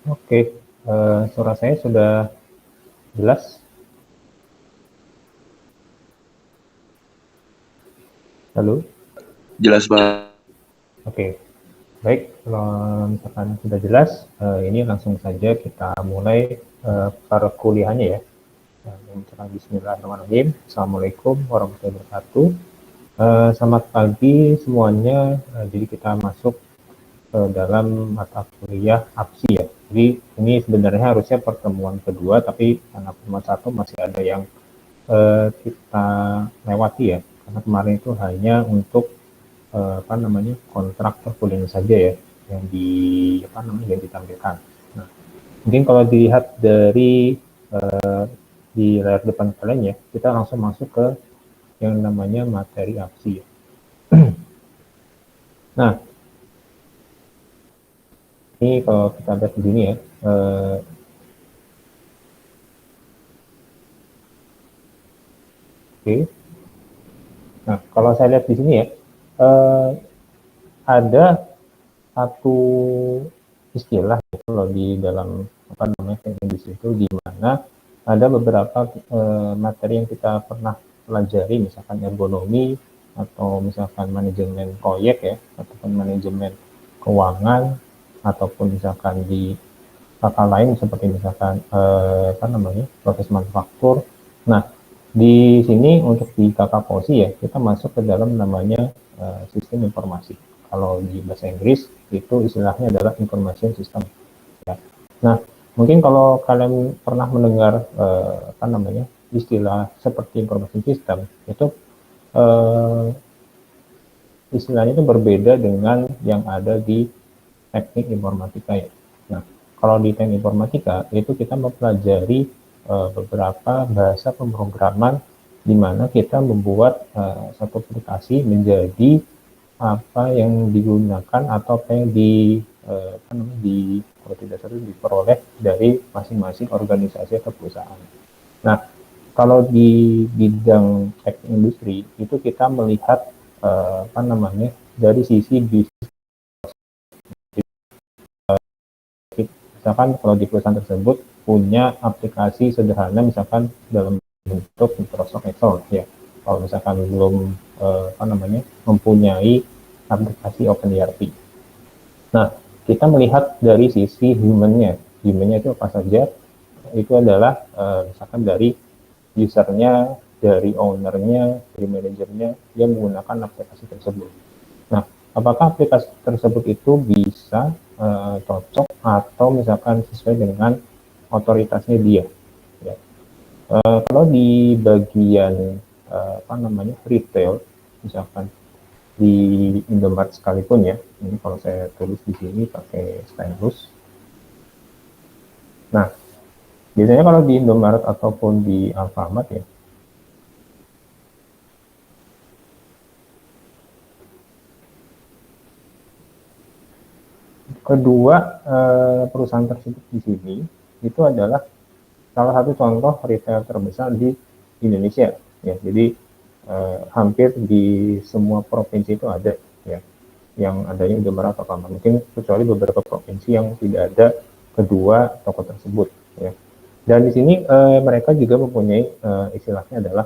Oke, suara saya sudah jelas? Halo? Jelas Pak. Oke, baik. Kalau misalkan sudah jelas, ini langsung saja kita mulai perkuliahannya ya. Bismillahirrahmanirrahim. Assalamualaikum warahmatullahi wabarakatuh. Selamat pagi semuanya. Jadi kita masuk dalam mata kuliah APSI ya. Jadi ini sebenarnya harusnya pertemuan kedua, tapi karena pertemuan satu masih ada yang kita lewati ya. Karena kemarin itu hanya untuk apa namanya kontrak perkuliahan saja ya yang di apa namanya yang ditampilkan. Nah, mungkin kalau dilihat dari di layar depan kalian ya, kita langsung masuk ke yang namanya materi aksi ya. Nah, ini kalau kita lihat di sini ya, oke. Nah, kalau saya lihat di sini ya, eh, ada satu istilah ya, kalau di dalam apa namanya industri itu di mana ada beberapa materi yang kita pernah pelajari, misalkan ergonomi atau misalkan manajemen proyek ya, ataupun manajemen keuangan, ataupun misalkan di kata lain seperti misalkan apa namanya proses manufaktur. Nah, di sini untuk di kakak posi ya kita masuk ke dalam namanya sistem informasi. Kalau di bahasa Inggris itu istilahnya adalah information system. Ya. Nah, mungkin kalau kalian pernah mendengar apa namanya istilah seperti information system itu eh, istilahnya itu berbeda dengan yang ada di teknik informatika ya. Nah, kalau di teknik informatika itu kita mempelajari beberapa bahasa pemrograman di mana kita membuat satu aplikasi menjadi apa yang digunakan atau apa yang apa namanya, kalau tidak salah diperoleh dari masing-masing organisasi atau perusahaan. Nah, kalau di bidang teknik industri itu kita melihat apa namanya dari sisi bisnis. Misalkan kalau di perusahaan tersebut punya aplikasi sederhana misalkan dalam bentuk Microsoft Excel ya. Kalau misalkan belum apa namanya mempunyai aplikasi OpenERP. Nah, kita melihat dari sisi human-nya. Human-nya itu apa saja? Itu adalah misalkan dari usernya, dari ownernya, dari manajernya yang menggunakan aplikasi tersebut. Nah, apakah aplikasi tersebut itu bisa cocok atau misalkan sesuai dengan otoritasnya dia? Ya. Kalau di bagian apa namanya retail, misalkan di Indomaret sekalipun ya, ini kalau saya tulis di sini pakai stylus. Nah, biasanya kalau di Indomaret ataupun di Alfamart ya, kedua perusahaan tersebut di sini itu adalah salah satu contoh retail terbesar di Indonesia ya. Jadi hampir di semua provinsi itu ada ya yang adanya Indomaret atau Alfamart. Mungkin kecuali beberapa provinsi yang tidak ada kedua toko tersebut ya. Dan di sini mereka juga mempunyai istilahnya adalah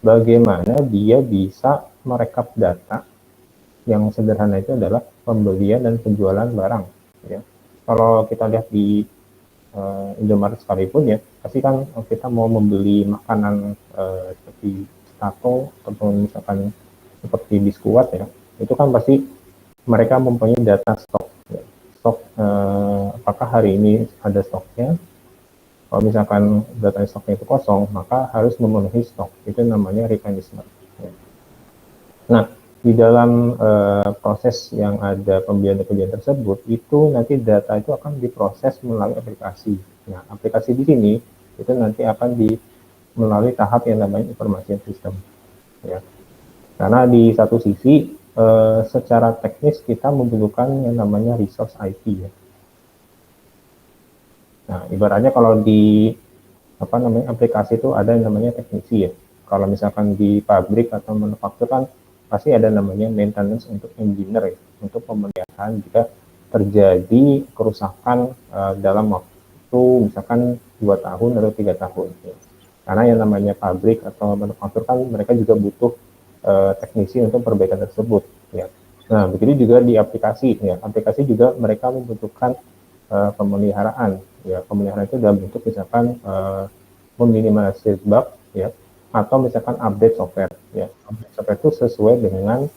bagaimana dia bisa merekap data yang sederhana itu adalah pembelian dan penjualan barang ya. Kalau kita lihat di Indomaret sekalipun ya, pasti kan kita mau membeli makanan seperti tato ataupun misalkan seperti biskuat ya, itu kan pasti mereka mempunyai data stok. Ya. Stok apakah hari ini ada stoknya? Kalau misalkan data stoknya itu kosong, maka harus memenuhi stok. Itu namanya replenishment. Ya. Nah, di dalam proses yang ada pembelian dan penjualan tersebut, itu nanti data itu akan diproses melalui aplikasi. Nah, aplikasi di sini itu nanti akan melalui tahap yang namanya information system. Ya. Karena di satu sisi secara teknis kita membutuhkan yang namanya resource IT ya. Nah, ibaratnya kalau di apa namanya aplikasi itu ada yang namanya teknisi ya. Kalau misalkan di pabrik atau manufaktur kan pasti ada namanya maintenance untuk engineer ya, untuk pemeliharaan jika terjadi kerusakan dalam waktu misalkan 2 tahun atau 3 tahun. Ya. Karena yang namanya pabrik atau manufaktur kan mereka juga butuh teknisi untuk perbaikan tersebut. Ya. Nah, begitu juga di aplikasi. Ya. Aplikasi juga mereka membutuhkan pemeliharaan. Ya, pemeliharaan itu dalam bentuk misalkan meminimalisir bug, ya, atau misalkan update software. Ya, update software itu sesuai dengan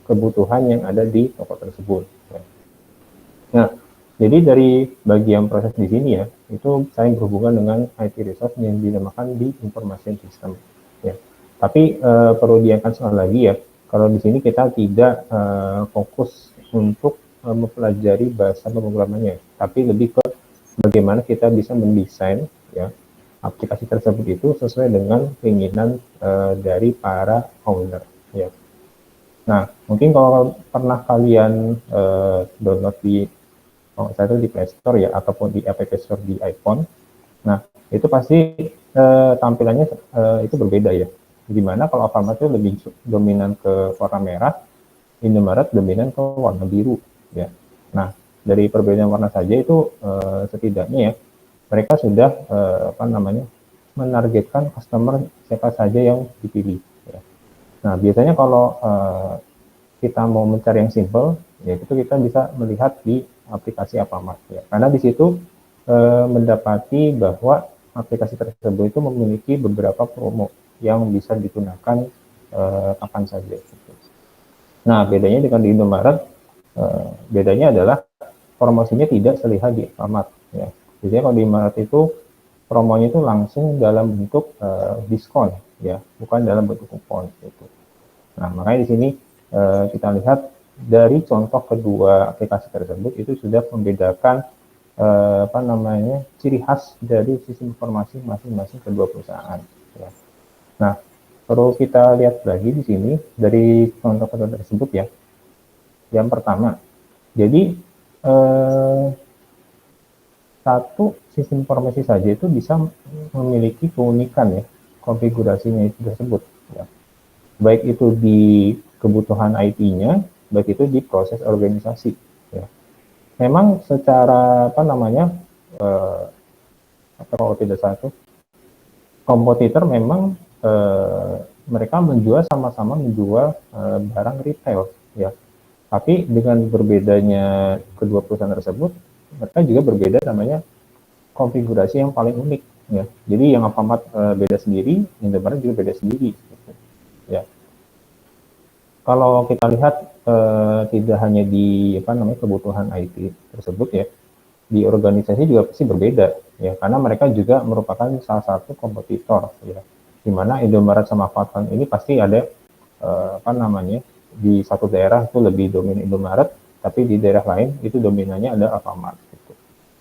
kebutuhan yang ada di toko tersebut. Ya. Nah, jadi dari bagian proses di sini ya, itu saling berhubungan dengan IT resource yang dinamakan di information system. Ya. Tapi perlu diangkat sekali lagi ya, kalau di sini kita tidak fokus untuk mempelajari bahasa pemrogramannya, tapi lebih ke bagaimana kita bisa mendesain ya aplikasi tersebut itu sesuai dengan keinginan dari para owner. Ya. Nah, mungkin kalau pernah kalian download di saya di Play Store ya ataupun di App Store di iPhone, nah itu pasti tampilannya itu berbeda ya. Dimana kalau Alfamart itu lebih dominan ke warna merah, Indomaret dominan ke warna biru ya. Nah, dari perbedaan warna saja itu setidaknya ya mereka sudah menargetkan customer siapa saja yang dipilih. Ya. Nah, biasanya kalau kita mau mencari yang simple, ya itu kita bisa melihat di aplikasi Alfamart. Ya. Karena di situ mendapati bahwa aplikasi tersebut itu memiliki beberapa promo yang bisa digunakan kapan saja. Gitu. Nah, bedanya dengan di Indomaret, bedanya adalah promosinya tidak selihat di Alfamart. Ya. Jadi kalau di Indomaret itu promonya itu langsung dalam bentuk diskon, ya, bukan dalam bentuk kupon. Gitu. Nah, makanya di sini kita lihat dari contoh kedua aplikasi tersebut itu sudah membedakan ciri khas dari sistem informasi masing-masing kedua perusahaan. Ya. Nah, perlu kita lihat lagi di sini dari contoh kedua tersebut ya. Yang pertama, jadi satu sistem informasi saja itu bisa memiliki keunikan ya konfigurasinya itu tersebut. Ya. Baik itu di kebutuhan IT-nya, baik itu di proses organisasi. Ya. Memang secara kalau tidak salah itu kompetitor memang mereka sama-sama menjual barang retail, ya. Tapi dengan berbedanya kedua perusahaan tersebut, mereka juga berbeda namanya konfigurasi yang paling unik, ya. Jadi yang Alfamart beda sendiri, Indomaret juga beda sendiri. Gitu. Ya. Kalau kita lihat tidak hanya di kebutuhan IT tersebut ya, di organisasi juga pasti berbeda ya, karena mereka juga merupakan salah satu kompetitor ya. Di mana Indomaret sama Alfamart ini pasti ada di satu daerah itu lebih dominan Indomaret, tapi di daerah lain itu dominannya ada Alfamart gitu.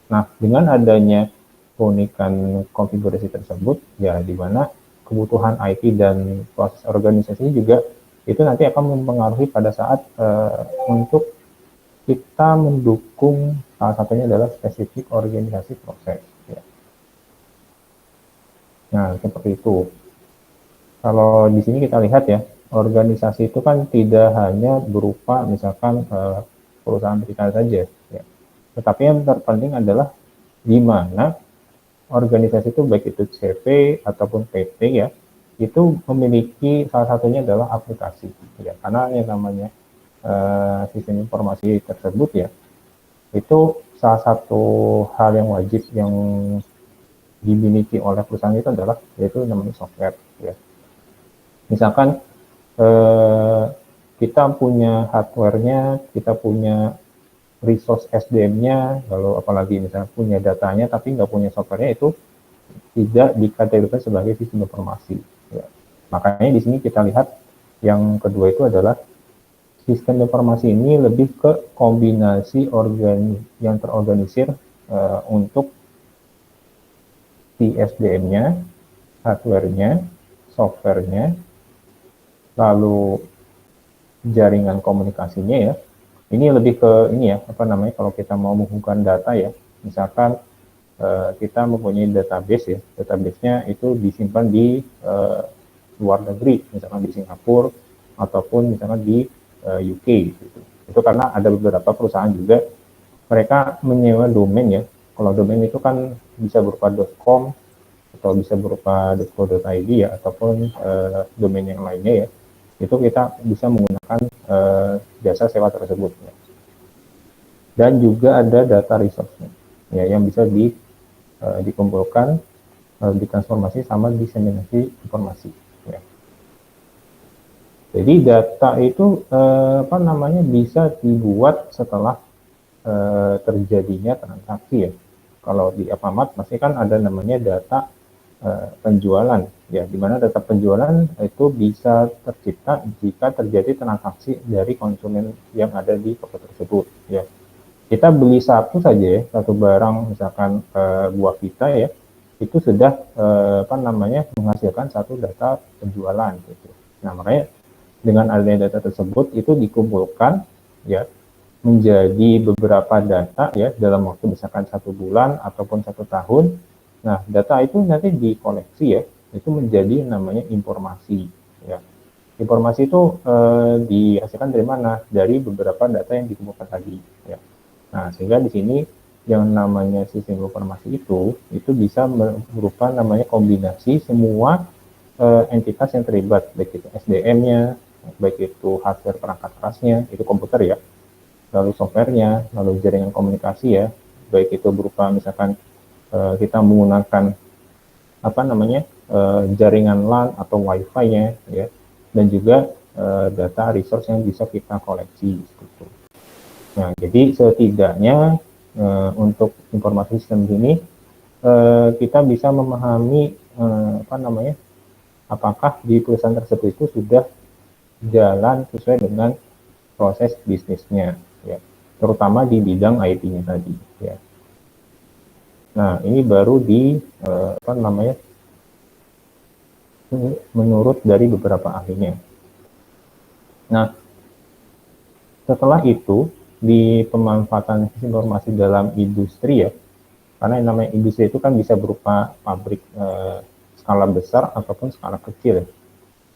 Nah, dengan adanya keunikan konfigurasi tersebut ya, di mana kebutuhan IT dan proses organisasi juga itu nanti akan mempengaruhi pada saat untuk kita mendukung salah satunya adalah spesifik organisasi proses. Ya. Nah, seperti itu. Kalau di sini kita lihat ya, organisasi itu kan tidak hanya berupa misalkan perusahaan berikan saja, ya. Tetapi yang terpenting adalah di mana organisasi itu baik itu CV ataupun PT ya, itu memiliki salah satunya adalah aplikasi, ya. Karena yang namanya sistem informasi tersebut ya, itu salah satu hal yang wajib yang dimiliki oleh perusahaan itu adalah yaitu namanya software, ya. Misalkan kita punya hardware-nya, kita punya resource SDM-nya, lalu apalagi misalnya punya datanya tapi nggak punya software-nya, itu tidak dikategorikan sebagai sistem informasi. Ya. Makanya di sini kita lihat yang kedua itu adalah sistem informasi ini lebih ke kombinasi yang terorganisir untuk si SDM-nya, hardware-nya, software-nya, lalu jaringan komunikasinya ya. Ini lebih ke ini ya, kalau kita mau menghubungkan data ya, misalkan kita mempunyai database ya, database-nya itu disimpan di luar negeri, misalkan di Singapura ataupun misalkan di UK gitu. Itu karena ada beberapa perusahaan juga mereka menyewa domain ya. Kalau domain itu kan bisa berupa .com atau bisa berupa .co.id ya, ataupun domain yang lainnya ya. Itu kita bisa menggunakan jasa sewa tersebut ya. Dan juga ada data resource-nya ya, yang bisa dikumpulkan, ditransformasi sama diseminasi informasi ya. Jadi data itu bisa dibuat setelah terjadinya transaksi ya. Kalau di Alfamart pasti kan ada namanya data penjualan ya, di mana data penjualan itu bisa tercipta jika terjadi transaksi dari konsumen yang ada di toko tersebut ya. Kita beli satu saja ya, satu barang misalkan buah kita ya, itu sudah menghasilkan satu data penjualan gitu. Nah, makanya dengan adanya data tersebut itu dikumpulkan ya menjadi beberapa data ya dalam waktu misalkan 1 bulan ataupun 1 tahun. Nah, data itu nanti dikoleksi ya, itu menjadi namanya informasi ya. Informasi itu dihasilkan dari mana? Dari beberapa data yang dikumpulkan tadi ya. Nah, sehingga di sini yang namanya sistem informasi itu bisa berupa namanya kombinasi semua entitas yang terlibat, baik itu SDM-nya, baik itu hardware perangkat kerasnya, itu komputer ya, lalu softwarenya, lalu jaringan komunikasi ya, baik itu berupa misalkan kita menggunakan jaringan LAN atau WiFi-nya ya, dan juga data resource yang bisa kita koleksi gitu. Nah, jadi setidaknya untuk informasi sistem ini kita bisa memahami apakah di perusahaan tersebut itu sudah jalan sesuai dengan proses bisnisnya ya, terutama di bidang IT-nya tadi ya. Nah, ini baru menurut dari beberapa ahlinya. Nah, setelah itu di pemanfaatan informasi dalam industri ya, karena yang namanya industri itu kan bisa berupa pabrik skala besar ataupun skala kecil ya.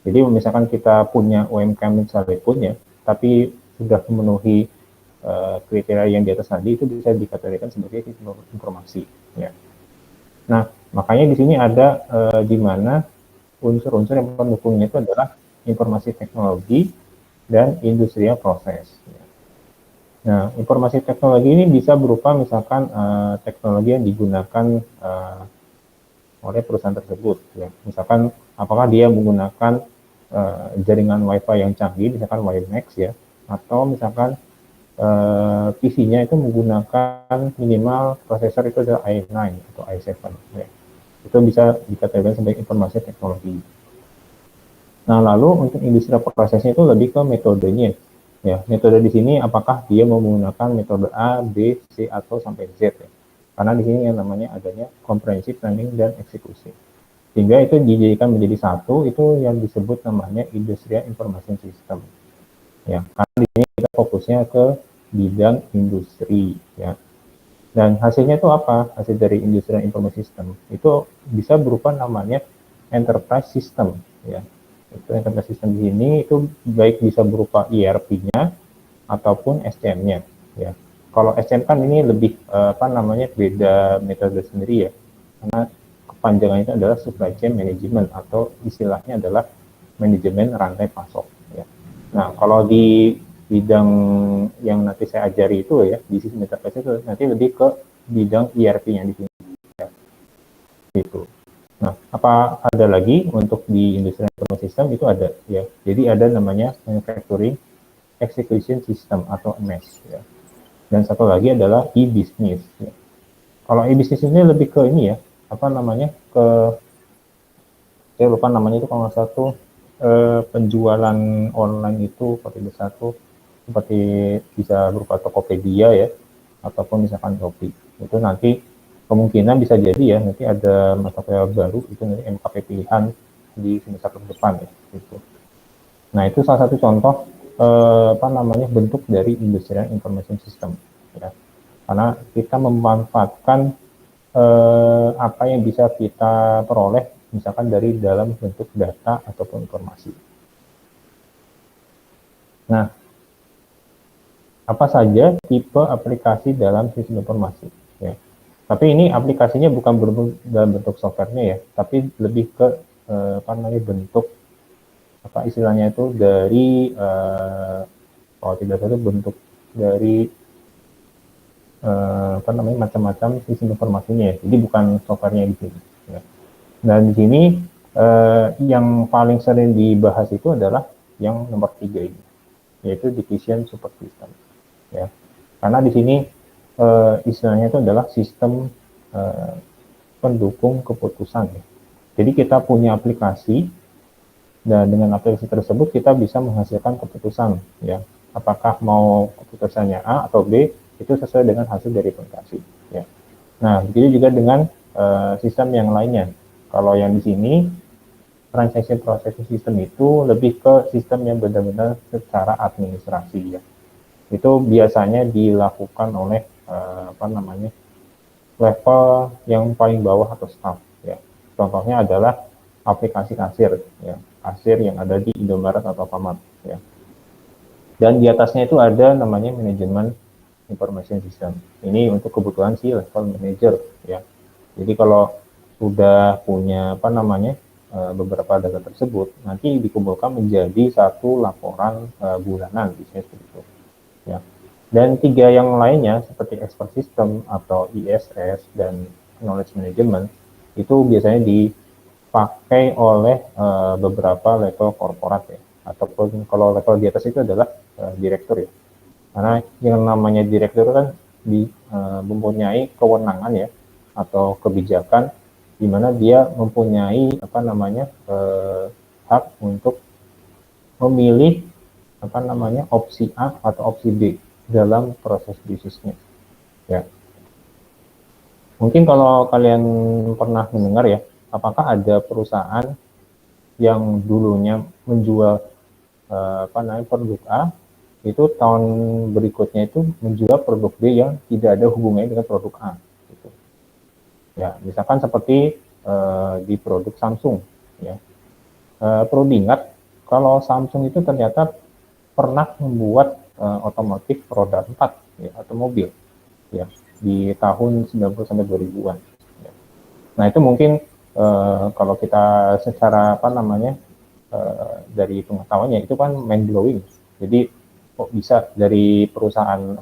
Jadi misalkan kita punya UMKM sekalipun ya, tapi sudah memenuhi kriteria yang di atas tadi, itu bisa dikategorikan sebagai sistem informasi ya. Nah, makanya di sini ada di mana unsur-unsur yang pendukungnya itu adalah informasi teknologi dan industrial proses ya. Nah, informasi teknologi ini bisa berupa misalkan teknologi yang digunakan oleh perusahaan tersebut ya. Misalkan apakah dia menggunakan jaringan WiFi yang canggih, misalkan WiMAX ya, atau misalkan PC-nya itu menggunakan minimal prosesor itu adalah i9 atau i7 ya. Itu bisa dikategorikan sebagai informasi teknologi. Nah, lalu untuk industri prosesnya itu lebih ke metodenya ya. Metode di sini apakah dia menggunakan metode A, B, C atau sampai Z ya. Karena di sini yang namanya adanya comprehensive planning dan eksekusi. Sehingga itu dijadikan menjadi satu, itu yang disebut namanya industrial information system. Ya, karena di sini kita fokusnya ke bidang industri ya. Dan hasilnya itu apa? Hasil dari industrial information system itu bisa berupa namanya enterprise system ya. Itu enterprise system di sini itu baik bisa berupa ERP-nya ataupun SCM-nya ya. Kalau SCM kan ini lebih beda metode sendiri ya. Karena kepanjangannya itu adalah supply chain management atau istilahnya adalah manajemen rantai pasok ya. Nah, kalau di bidang yang nanti saya ajari itu ya, di sistem enterprise itu nanti lebih ke bidang ERP-nya di sini ya. Gitu. Nah, apa ada lagi untuk di industri information system itu ada ya. Jadi ada namanya manufacturing execution system atau MES ya. Dan satu lagi adalah e-business ya. Kalau e-business ini lebih ke ini ya, saya lupa namanya itu, kalau nggak salah tuh penjualan online itu seperti bisa berupa Tokopedia ya, ataupun misalkan Shopee. Itu nanti kemungkinan bisa jadi ya, nanti ada mata kuliah baru itu nanti MKP pilihan di semester depan ya gitu. Nah, itu salah satu contoh bentuk dari industrial information system ya. Karena kita memanfaatkan apa yang bisa kita peroleh misalkan dari dalam bentuk data ataupun informasi. Nah, apa saja tipe aplikasi dalam sistem informasi. Ya. Tapi ini aplikasinya bukan dalam bentuk softwarenya ya, tapi lebih ke bentuk apa istilahnya itu dari kalau tidak salah bentuk dari macam-macam sistem informasinya ya. Jadi bukan softwarenya di sini. Ya. Dan di sini yang paling sering dibahas itu adalah yang nomor 3 ini, yaitu division support system. Ya. Karena di sini istilahnya itu adalah sistem pendukung keputusan. Ya. Jadi kita punya aplikasi dan dengan aplikasi tersebut kita bisa menghasilkan keputusan. Ya. Apakah mau keputusannya A atau B itu sesuai dengan hasil dari aplikasi. Ya. Nah, begitu juga dengan sistem yang lainnya. Kalau yang di sini transaction processing system itu lebih ke sistem yang benar-benar secara administrasi ya. Itu biasanya dilakukan oleh level yang paling bawah atau staff ya. Contohnya adalah aplikasi kasir ya, kasir yang ada di Indomaret atau Alfamart ya. Dan di atasnya itu ada namanya manajemen information system. Ini untuk kebutuhan si level manager ya. Jadi kalau sudah punya beberapa data tersebut, nanti dikumpulkan menjadi satu laporan bulanan, biasanya seperti itu. Ya. Dan 3 yang lainnya seperti expert system atau ISS dan knowledge management itu biasanya dipakai oleh beberapa level korporat ya. Ataupun kalau level di atas itu adalah direktur ya. Karena yang namanya direktur kan mempunyai kewenangan ya atau kebijakan di mana dia mempunyai hak untuk memilih opsi A atau opsi B dalam proses bisnisnya. Ya. Mungkin kalau kalian pernah mendengar ya, apakah ada perusahaan yang dulunya menjual produk A, itu tahun berikutnya itu menjual produk B yang tidak ada hubungannya dengan produk A. Gitu. Ya, misalkan seperti di produk Samsung. Ya. Perlu diingat kalau Samsung itu ternyata pernah membuat otomotif roda 4 ya, atau mobil ya di tahun 90 sampai 2000-an. Ya. Nah, itu mungkin kalau kita secara dari pengetahuannya itu kan mind blowing. Jadi kok bisa dari perusahaan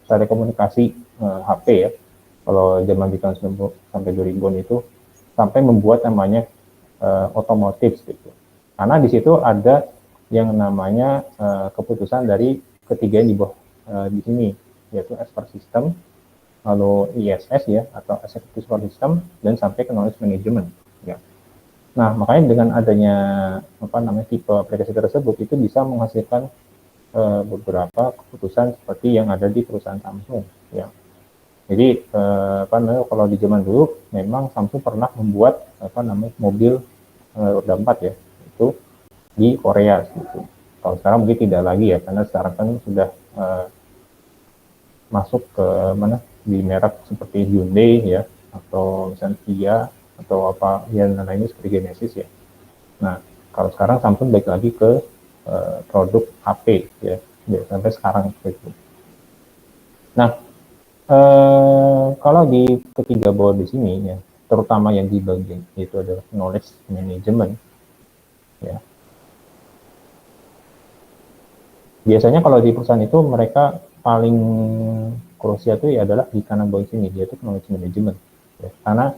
telekomunikasi HP ya. Kalau zaman di tahun 90 sampai 2000-an itu sampai membuat namanya otomotif gitu. Karena di situ ada yang namanya keputusan dari ketiga di bawah di sini, yaitu expert system, lalu ISS ya atau executive support system, dan sampai ke knowledge management ya. Nah, makanya dengan adanya tipe aplikasi tersebut itu bisa menghasilkan beberapa keputusan seperti yang ada di perusahaan Samsung ya. Jadi kalau di zaman dulu memang Samsung pernah membuat mobil roda 4 ya, itu di Korea gitu. Kalau sekarang mungkin tidak lagi ya, karena sekarang kan sudah masuk ke di merek seperti Hyundai ya, atau misalnya Kia atau apa yang lainnya seperti Genesis ya. Nah, kalau sekarang Samsung balik lagi ke produk HP ya, sampai sekarang gitu. Nah, kalau di ketiga bawah di sini ya, terutama yang di bagian itu adalah knowledge management ya. Biasanya kalau di perusahaan itu mereka paling krusial itu ya adalah di kanan bawah sini, yaitu knowledge management ya. Karena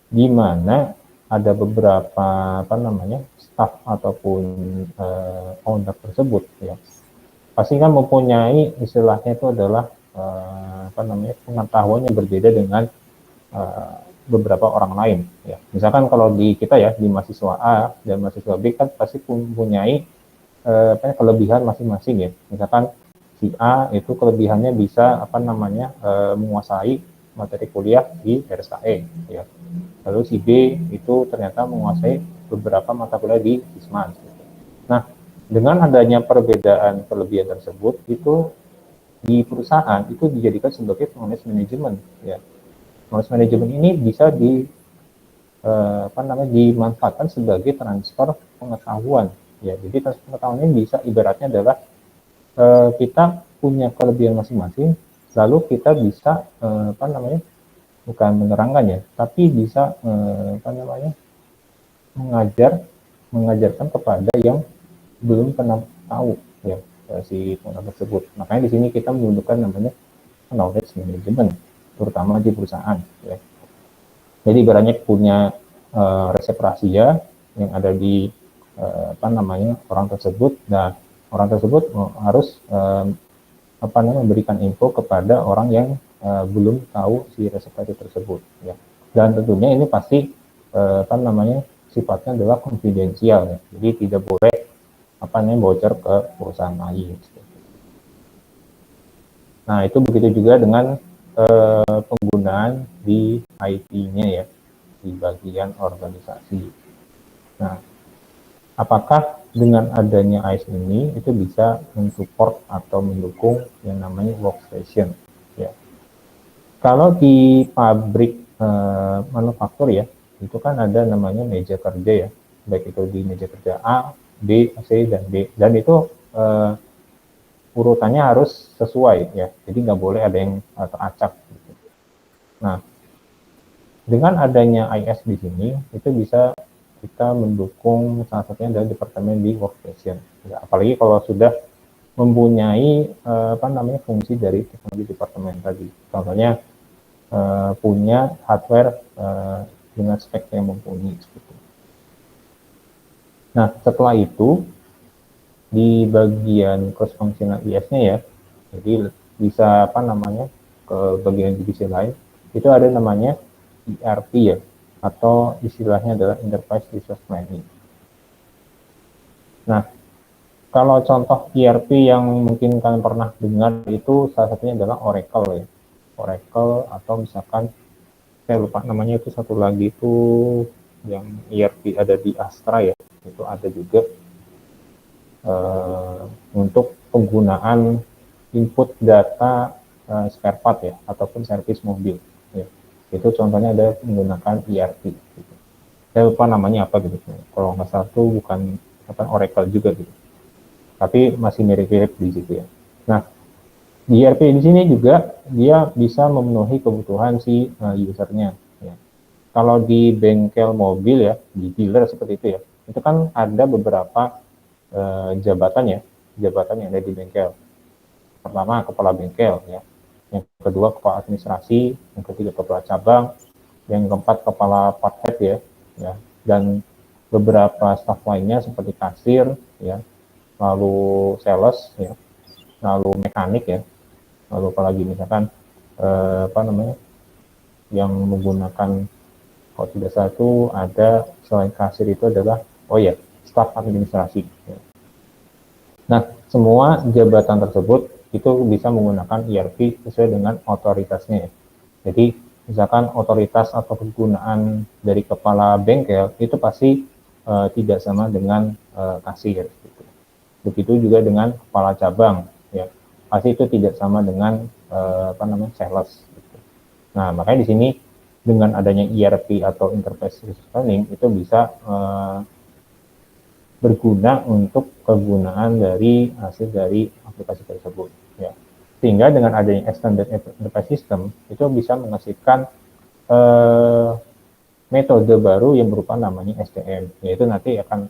di mana ada beberapa staff ataupun owner tersebut ya, pasti kan mempunyai istilahnya itu adalah pengetahuan yang berbeda dengan beberapa orang lain ya. Misalkan kalau di kita ya, di mahasiswa A dan mahasiswa B kan pasti mempunyai kelebihan masing-masing ya. Misalkan si A itu kelebihannya bisa menguasai materi kuliah di RSKE ya. Lalu si B itu ternyata menguasai beberapa mata kuliah di Isman. Nah, dengan adanya perbedaan kelebihan tersebut itu di perusahaan itu dijadikan sebagai knowledge management ya. Knowledge management ini bisa dimanfaatkan sebagai transfer pengetahuan ya. Jadi transfer pengetahuan ini bisa ibaratnya adalah kita punya kelebihan masing-masing, lalu kita bisa bukan menerangkan ya, tapi bisa mengajarkan kepada yang belum pernah tahu ya si produk tersebut. Makanya di sini kita membutuhkan namanya knowledge management, terutama di perusahaan. Ya. Jadi ibaratnya punya resep rahasia yang ada di orang tersebut. Nah, orang tersebut harus memberikan info kepada orang yang belum tahu si resep tersebut. Ya. Dan tentunya ini pasti sifatnya adalah konfidensial. Ya. Jadi tidak boleh bocor ke perusahaan lain. Nah, itu begitu juga dengan penggunaan di IT-nya ya, di bagian organisasi. Nah, apakah dengan adanya AIS ini itu bisa mensupport atau mendukung yang namanya workstation ya. Kalau di pabrik manufaktur ya, itu kan ada namanya meja kerja ya, baik itu di meja kerja A, B, C, dan D. Dan itu urutannya harus sesuai ya, jadi nggak boleh ada yang teracak. Nah, dengan adanya IS di sini, itu bisa kita mendukung salah satunya adalah departemen di workstation. Ya, apalagi kalau sudah mempunyai fungsi dari teknologi departemen tadi. Contohnya punya hardware dengan spek yang mumpuni. Gitu. Nah, setelah itu di bagian cross functional IS-nya ya, jadi bisa ke bagian divisi lain, itu ada namanya ERP ya, atau istilahnya adalah Enterprise Resource Planning. Nah, kalau contoh ERP yang mungkin kalian pernah dengar itu salah satunya adalah Oracle ya. Oracle atau misalkan saya lupa namanya, itu satu lagi itu yang ERP ada di Astra ya, itu ada juga untuk penggunaan input data spare part ya, ataupun servis mobil ya. Itu contohnya ada menggunakan ERP gitu. Saya lupa namanya apa gitu, kalau nggak salah itu bukan Oracle juga gitu, tapi masih mirip-mirip di situ ya. Nah, di ERP di sini juga dia bisa memenuhi kebutuhan si usernya ya. Kalau di bengkel mobil ya, di dealer seperti itu ya, itu kan ada beberapa jabatan ya, jabatan yang ada di bengkel. Pertama kepala bengkel ya, yang kedua kepala administrasi, yang ketiga kepala cabang, yang keempat kepala part head ya, ya, dan beberapa staf lainnya seperti kasir ya, lalu sales ya, lalu mekanik ya, lalu apalagi misalkan yang menggunakan, kalau tidak salah itu ada selain kasir itu adalah staf administrasi ya. Nah, semua jabatan tersebut itu bisa menggunakan ERP sesuai dengan otoritasnya. Jadi, misalkan otoritas atau kegunaan dari kepala bengkel itu pasti tidak sama dengan kasir. Gitu. Begitu juga dengan kepala cabang, ya pasti itu tidak sama dengan sales. Gitu. Nah, makanya di sini dengan adanya ERP atau Enterprise Resource Planning itu bisa berguna untuk kegunaan dari hasil dari aplikasi tersebut ya. Sehingga dengan adanya extended enterprise system itu bisa menghasilkan metode baru yang berupa namanya SDM, yaitu nanti akan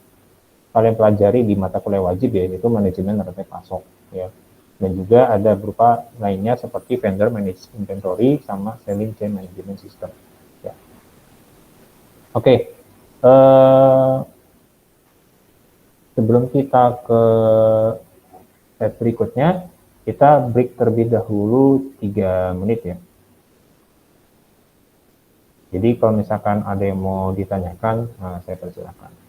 kalian pelajari di mata kuliah wajib ya, yaitu manajemen rantai pasok ya. Dan juga ada berupa lainnya seperti vendor managed inventory sama selling chain management system ya. Oke. Sebelum kita ke step berikutnya, kita break terlebih dahulu 3 menit ya. Jadi kalau misalkan ada yang mau ditanyakan, saya persilakan.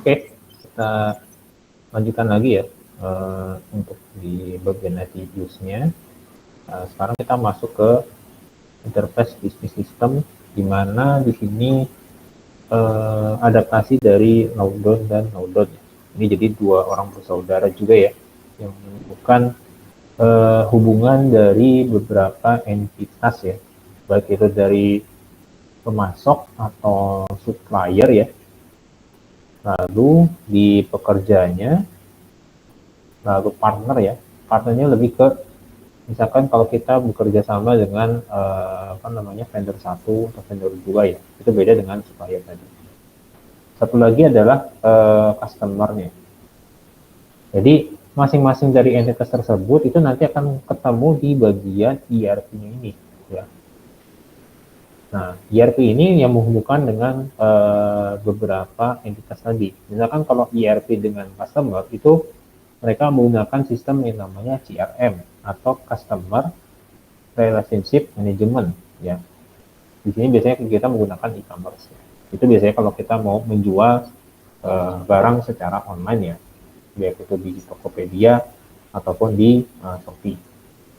Oke, kita lanjutkan lagi ya untuk di bagian attributes-nya. Sekarang kita masuk ke interface business system, di mana di sini adaptasi dari Loudon dan Loudon. Ini jadi dua orang bersaudara juga ya, yang menemukan hubungan dari beberapa entitas ya, baik itu dari pemasok atau supplier ya, lalu di pekerjanya, lalu partner ya. Partnernya lebih ke misalkan kalau kita bekerja sama dengan vendor 1 atau vendor 2 ya, itu beda dengan supplier tadi. Satu lagi adalah customer-nya. Jadi masing-masing dari entitas tersebut itu nanti akan ketemu di bagian ERP-nya ini ya. Nah, ERP ini yang menghubungkan dengan beberapa entitas tadi. Misalkan kalau ERP dengan customer itu mereka menggunakan sistem yang namanya CRM atau Customer Relationship Management ya. Di sini biasanya kita menggunakan e-commerce. Itu biasanya kalau kita mau menjual barang secara online ya, baik itu di Tokopedia ataupun di Shopee.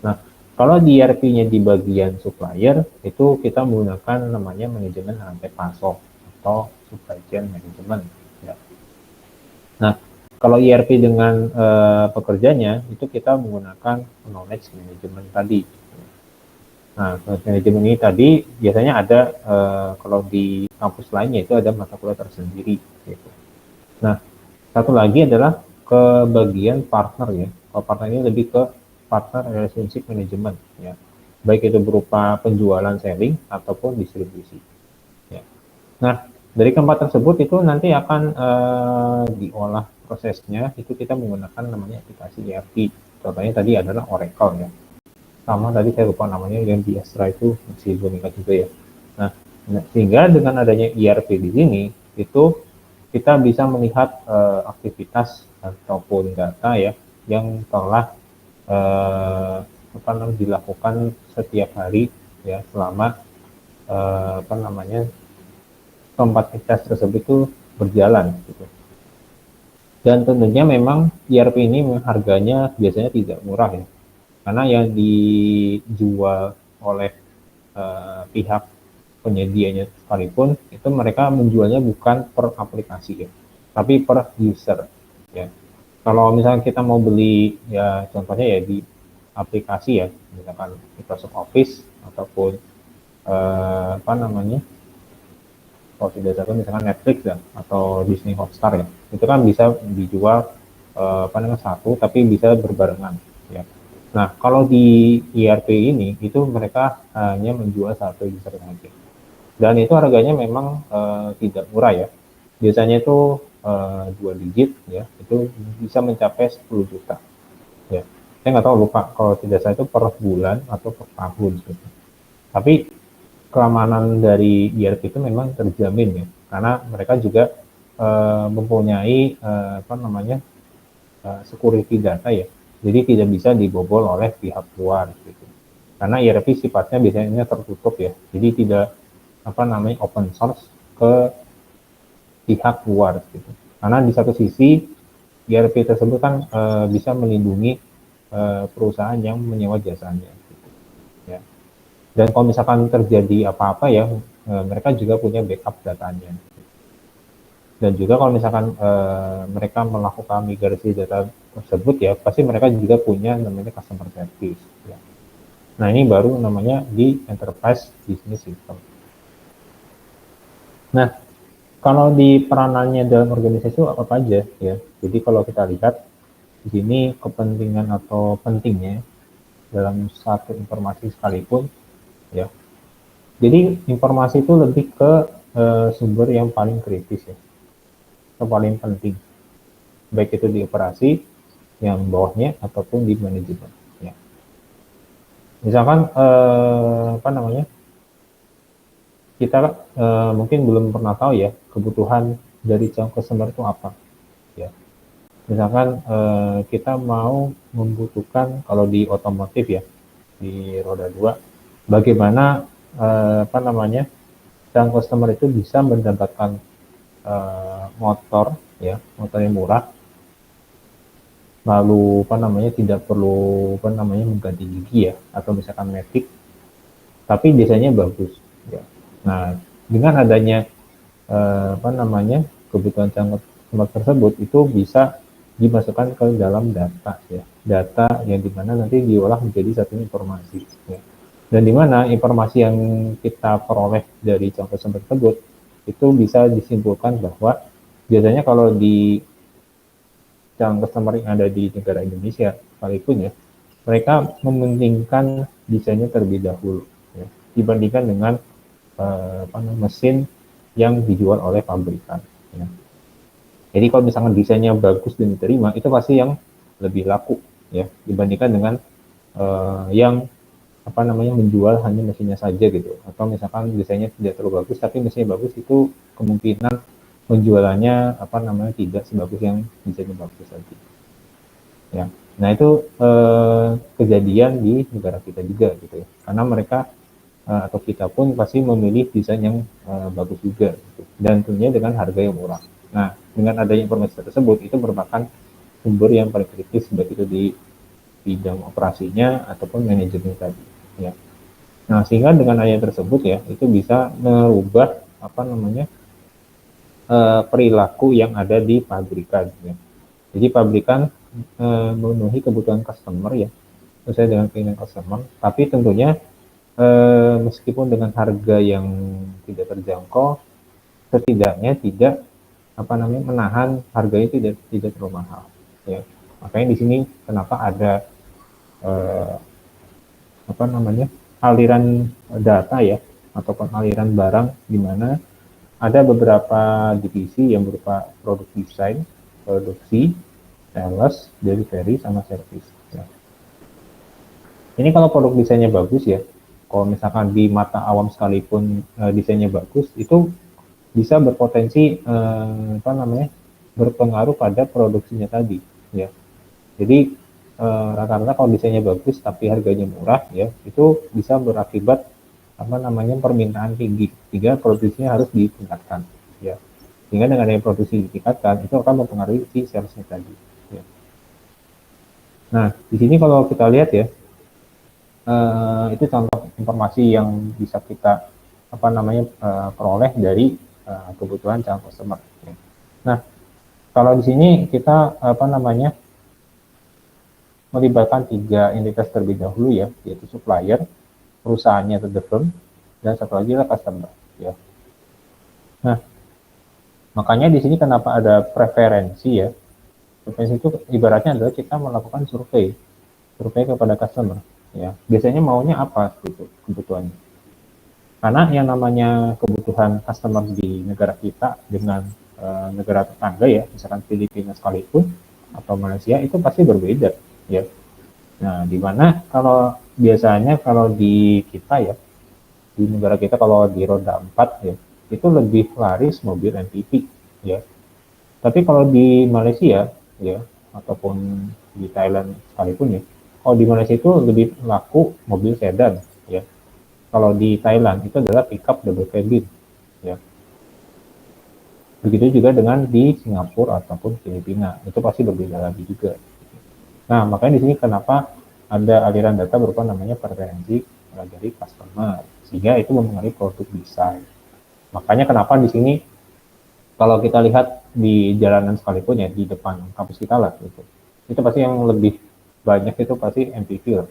Nah, kalau di ERP-nya di bagian supplier, itu kita menggunakan namanya manajemen rantai pasok atau supply chain management. Ya. Nah, kalau ERP dengan pekerjanya, itu kita menggunakan knowledge management tadi. Nah, knowledge management ini tadi biasanya ada, kalau di kampus lainnya itu ada mata kuliah tersendiri. Gitu. Nah, satu lagi adalah ke bagian partner ya. Kalau partner ini lebih ke partner relationship management ya, baik itu berupa penjualan selling ataupun distribusi ya. Nah, dari keempat tersebut itu nanti akan diolah prosesnya, itu kita menggunakan namanya aplikasi ERP. Contohnya tadi adalah Oracle ya, sama tadi saya lupa namanya yang di Astra itu masih belum ingat juga ya. Nah, sehingga dengan adanya ERP di sini itu kita bisa melihat aktivitas ataupun data ya yang telah dilakukan setiap hari ya selama keempat entitas tersebut itu berjalan gitu. Dan tentunya memang ERP ini harganya biasanya tidak murah ya, karena yang dijual oleh pihak penyedianya sekalipun itu mereka menjualnya bukan per aplikasi ya, tapi per user ya. Kalau misalnya kita mau beli ya contohnya ya di aplikasi ya, misalkan Microsoft Office ataupun kalau tidak salah misalkan Netflix ya atau Disney Hotstar ya, itu kan bisa dijual satu tapi bisa berbarengan ya. Nah, kalau di ERP ini itu mereka hanya menjual satu user saja. Dan itu harganya memang tidak murah ya. Biasanya itu 2 digit ya, itu bisa mencapai 10 juta. Ya. Saya nggak tahu, lupa, kalau tidak salah itu per bulan atau per tahun gitu. Tapi keamanan dari ERP itu memang terjamin ya, karena mereka juga mempunyai security data ya, jadi tidak bisa dibobol oleh pihak luar gitu. Karena ERP sifatnya biasanya tertutup ya, jadi tidak open source ke pihak luar gitu. Karena di satu sisi ERP tersebut kan bisa melindungi perusahaan yang menyewa jasanya gitu, ya. Dan kalau misalkan terjadi apa-apa ya, mereka juga punya backup datanya. Dan juga kalau misalkan mereka melakukan migrasi data tersebut ya, pasti mereka juga punya namanya customer service ya. Nah, ini baru namanya di enterprise business system. Nah, kalau di peranannya dalam organisasi itu apa aja ya. Jadi kalau kita lihat di sini kepentingan atau pentingnya dalam satu informasi sekalipun ya. Jadi informasi itu lebih ke sumber yang paling kritis ya, atau paling penting, baik itu di operasi yang bawahnya ataupun di manajemen ya. Misalkan kita mungkin belum pernah tahu ya kebutuhan dari calon customer itu apa ya. Misalkan kita mau membutuhkan, kalau di otomotif ya, di roda 2, bagaimana calon customer itu bisa mendapatkan motor ya, motornya murah, lalu tidak perlu mengganti gigi ya, atau misalkan matic, tapi desainnya bagus ya. Nah, dengan adanya kebutuhan customer tersebut itu bisa dimasukkan ke dalam data ya, data yang dimana nanti diolah menjadi satu informasi ya. Dan dimana informasi yang kita peroleh dari contoh tersebut itu bisa disimpulkan bahwa biasanya kalau di calon customer yang ada di negara Indonesia sekalipun ya, mereka mementingkan desainnya terlebih dahulu ya, dibandingkan dengan mesin yang dijual oleh pabrikan ya. Jadi kalau misalkan desainnya bagus dan diterima, itu pasti yang lebih laku ya, dibandingkan dengan yang menjual hanya mesinnya saja gitu, atau misalkan desainnya tidak terlalu bagus tapi mesinnya bagus, itu kemungkinan penjualannya tidak sebagus yang desainnya bagus tadi ya. Nah itu kejadian di negara kita juga gitu ya, karena mereka atau kita pun pasti memilih desain yang bagus juga gitu, dan tentunya dengan harga yang murah. Nah dengan adanya informasi tersebut, itu merupakan sumber yang paling kritis baik itu di bidang operasinya ataupun manajemen tadi ya. Nah sehingga dengan adanya tersebut ya, itu bisa merubah perilaku yang ada di pabrikan ya. Jadi pabrikan memenuhi kebutuhan customer ya, sesuai dengan keinginan customer, tapi tentunya meskipun dengan harga yang tidak terjangkau, setidaknya tidak menahan harganya tidak terlalu mahal ya. Makanya di sini kenapa ada eh, aliran data ya, ataupun aliran barang, di mana ada beberapa divisi yang berupa produk desain, produksi, sales, delivery, sama service ya. Ini kalau produk desainnya bagus ya, kalau misalkan di mata awam sekalipun desainnya bagus, itu bisa berpotensi berpengaruh pada produksinya tadi ya. Jadi rata-rata kalau desainnya bagus tapi harganya murah ya, itu bisa berakibat permintaan tinggi, sehingga produksinya harus ditingkatkan ya. Sehingga dengan yang produksi ditingkatkan, itu akan mempengaruhi si salesnya tadi ya. Nah di sini kalau kita lihat ya, itu contoh informasi yang bisa kita peroleh dari kebutuhan calon customer ya. Nah kalau di sini kita melibatkan 3 entitas terlebih dahulu ya, yaitu supplier, perusahaannya atau the firm, dan satu lagi adalah customer ya. Nah makanya di sini kenapa ada preferensi ya. Preferensi itu ibaratnya adalah kita melakukan survei kepada customer ya, biasanya maunya apa gitu kebutuhannya. Karena yang namanya kebutuhan customer di negara kita dengan negara tetangga ya, misalkan Filipina sekalipun atau Malaysia, itu pasti berbeda ya. Nah dimana kalau biasanya kalau di kita ya, di negara kita kalau di roda 4 ya, itu lebih laris mobil MPV ya. Tapi kalau di Malaysia ya, ataupun di Thailand sekalipun ya, kalau di Malaysia itu lebih laku mobil sedan ya. Kalau di Thailand itu adalah pickup double cabin ya. Begitu juga dengan di Singapura ataupun Filipina, itu pasti berbeda lagi juga. Nah makanya di sini kenapa ada aliran data berupa namanya preferensi dari customer, sehingga itu mempengaruhi produk desain. Makanya kenapa di sini kalau kita lihat di jalanan sekalipun ya, di depan kampus kita lah gitu, itu pasti yang lebih banyak itu pasti MPV lah,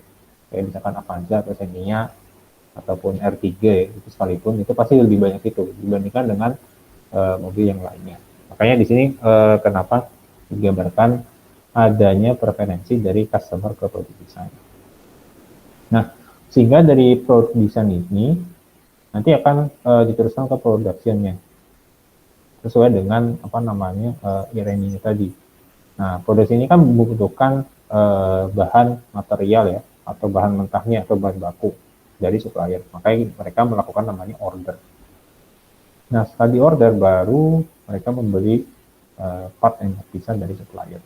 kayak misalkan Avanza atau Xenia ataupun R3 ya, itu sekalipun itu pasti lebih banyak itu dibandingkan dengan mobil yang lainnya. Makanya di sini kenapa digambarkan adanya preferensi dari customer ke produk desain. Nah sehingga dari produk desain ini nanti akan diteruskan ke productionnya sesuai dengan ironia tadi. Nah, produksi ini kan membutuhkan bahan material ya, atau bahan mentahnya atau bahan baku dari supplier. Makanya mereka melakukan namanya order. Nah, setelah di order baru mereka membeli part yang terpisah dari supplier.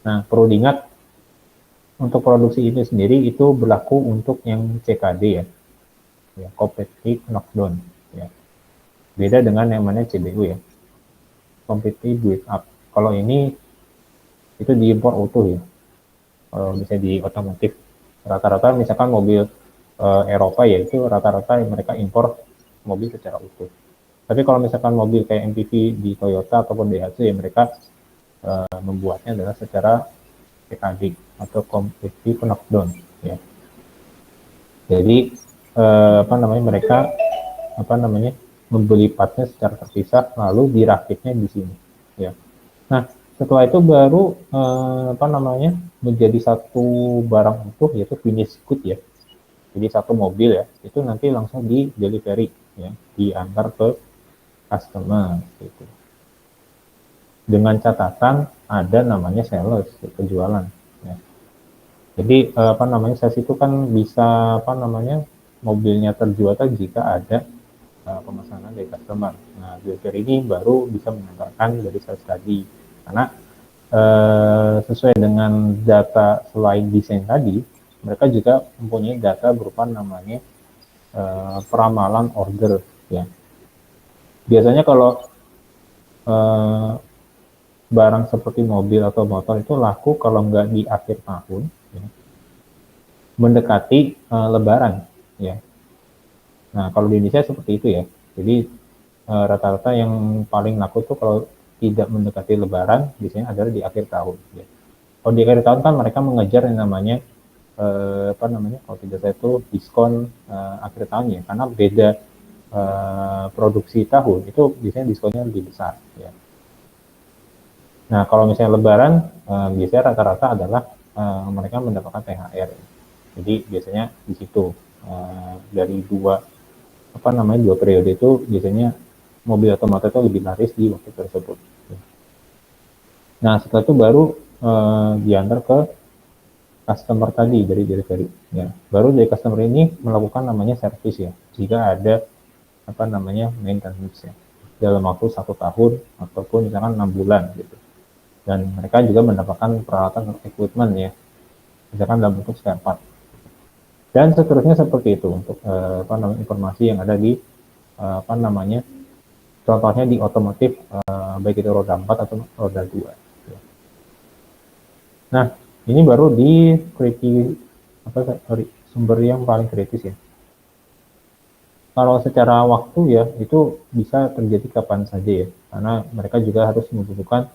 Nah, perlu diingat untuk produksi ini sendiri itu berlaku untuk yang CKD ya, Completely Knockdown ya. Beda dengan yang namanya CBU ya. completely built up. Kalau ini itu diimpor utuh ya. Kalau bisa di otomotif rata-rata misalkan mobil Eropa ya itu rata-rata mereka impor mobil secara utuh. Tapi kalau misalkan mobil kayak MPV di Toyota ataupun Daihatsu ya mereka membuatnya adalah secara PKD atau completely knockdown ya. Jadi mereka membeli partnya secara terpisah lalu dirakitnya di sini ya. Nah setelah itu baru menjadi satu barang utuh yaitu finished good ya. Jadi satu mobil ya itu nanti langsung di delivery ya, diantar ke customer gitu. Dengan catatan ada namanya sales penjualan ya. Jadi sales itu kan bisa mobilnya terjual jika ada pemesanan dari customer. Nah, delivery ini baru bisa mengantarkan dari sales tadi. Karena sesuai dengan data selain desain tadi, mereka juga mempunyai data berupa namanya peramalan order. Ya. Biasanya kalau barang seperti mobil atau motor itu laku kalau nggak di akhir tahun, ya, mendekati Lebaran. Ya. Nah, kalau di Indonesia seperti itu ya. Jadi rata-rata yang paling laku tuh kalau tidak mendekati Lebaran biasanya adalah di akhir tahun. Ya. Kalau di akhir tahun kan mereka mengejar yang namanya kalau tidak salah itu diskon akhir tahun ya, karena beda produksi tahun itu biasanya diskonnya lebih besar. Ya. Nah kalau misalnya Lebaran biasanya rata-rata adalah mereka mendapatkan THR. Ya. Jadi biasanya di situ dari dua periode itu biasanya mobil otomotif itu lebih laris di waktu tersebut. Nah setelah itu baru diantar ke customer tadi dari delivery. Ya. Baru dari customer ini melakukan namanya service ya. Jika ada maintenance ya dalam waktu 1 tahun ataupun misalkan 6 bulan gitu. Dan mereka juga mendapatkan peralatan equipment ya, misalkan dalam bentuk spare part. Dan seterusnya seperti itu untuk informasi yang ada di contohnya di otomotif baik itu roda 4 atau roda 2. Nah, ini baru di sumber yang paling kritis ya. Kalau secara waktu ya itu bisa terjadi kapan saja ya, karena mereka juga harus membutuhkan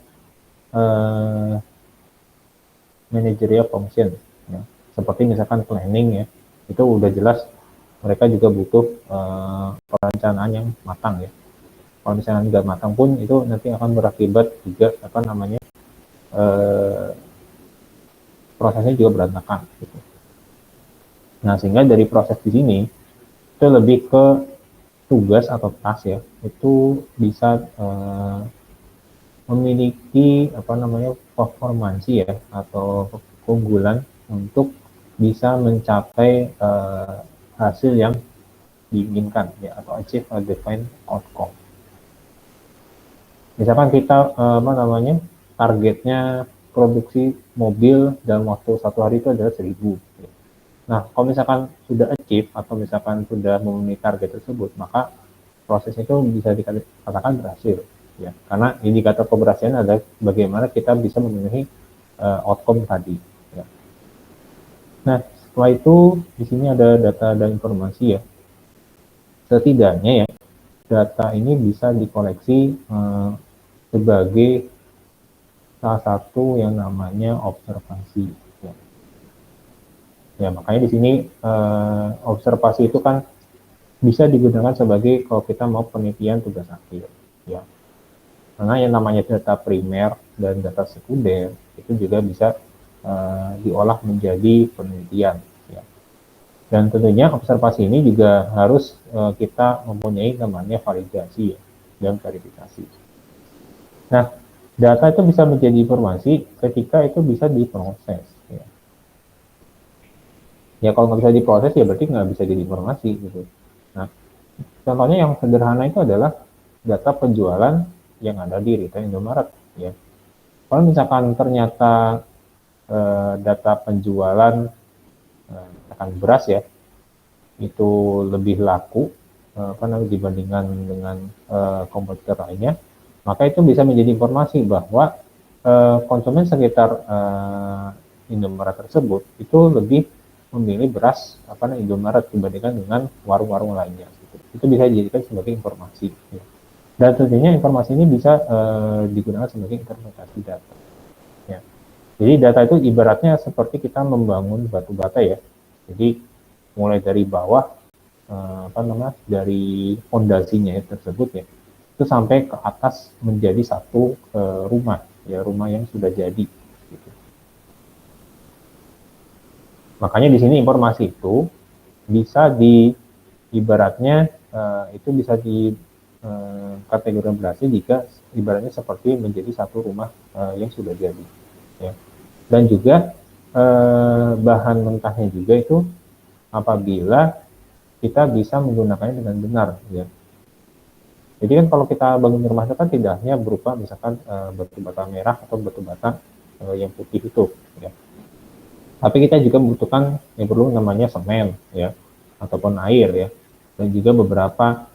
managerial function ya. Seperti misalkan planning ya, itu udah jelas mereka juga butuh perencanaan yang matang ya. Kalau misalnya nggak matang pun itu nanti akan berakibat juga prosesnya juga berantakan gitu. Nah sehingga dari proses di sini itu lebih ke tugas atau task ya, itu bisa memiliki performansi ya atau keunggulan untuk bisa mencapai hasil yang diinginkan ya atau achieve a defined outcome. Misalkan kita targetnya produksi mobil dalam waktu 1 hari itu adalah 1000. Nah, kalau misalkan sudah achieve atau misalkan sudah memenuhi target tersebut, maka proses itu bisa dikatakan berhasil. Ya, karena indikator keberhasilan adalah bagaimana kita bisa memenuhi outcome tadi. Ya. Nah, setelah itu di sini ada data dan informasi ya. Setidaknya ya, data ini bisa dikoleksi sebagai salah satu yang namanya observasi. Ya, ya makanya di sini observasi itu kan bisa digunakan sebagai kalau kita mau penelitian tugas akhir. Ya. Karena yang namanya data primer dan data sekunder itu juga bisa diolah menjadi penelitian. Ya. Dan tentunya observasi ini juga harus kita mempunyai namanya validasi ya, dan verifikasi. Nah, data itu bisa menjadi informasi ketika itu bisa diproses. Ya, ya kalau nggak bisa diproses ya berarti nggak bisa jadi informasi gitu. Nah, contohnya yang sederhana itu adalah data penjualan yang ada di retail Indomaret ya. Kalau misalkan ternyata data penjualan misalkan beras ya itu lebih laku dibandingkan dengan kompetitor lainnya, Maka itu bisa menjadi informasi bahwa konsumen sekitar Indomaret tersebut itu lebih memilih beras Indomaret dibandingkan dengan warung-warung lainnya. Gitu. Itu bisa dijadikan sebagai informasi. Ya. Dan tentunya informasi ini bisa digunakan sebagai interpretasi data. Ya. Jadi data itu ibaratnya seperti kita membangun batu bata ya. Jadi mulai dari bawah dari fondasinya ya, tersebut ya, itu sampai ke atas menjadi satu rumah ya, rumah yang sudah jadi. Gitu. Makanya di sini informasi itu bisa ibaratnya itu bisa di kategori jika ibaratnya seperti menjadi satu rumah yang sudah jadi. Ya. Dan juga bahan mentahnya juga itu apabila kita bisa menggunakannya dengan benar. Ya. Jadi kan kalau kita bangun rumah itu kan tidak hanya berupa misalkan batu bata merah atau batu bata yang putih itu. Ya. Tapi kita juga membutuhkan yang perlu namanya semen ya, ataupun air ya, dan juga beberapa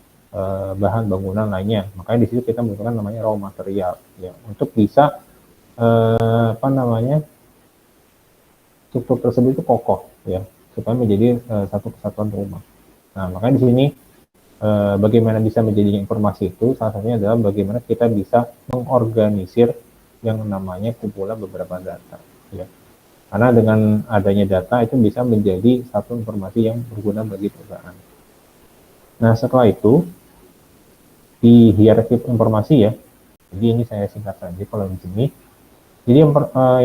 bahan bangunan lainnya. Makanya di situ kita membutuhkan namanya raw material ya, untuk bisa struktur tersebut itu kokoh ya, supaya menjadi satu kesatuan rumah. Nah, makanya di sini bagaimana bisa menjadi informasi itu salah satunya adalah bagaimana kita bisa mengorganisir yang namanya kumpulan beberapa data ya. Karena dengan adanya data itu bisa menjadi satu informasi yang berguna bagi perusahaan. Nah, setelah itu di hierarki informasi ya. Jadi ini saya singkat saja kalau di sini. Jadi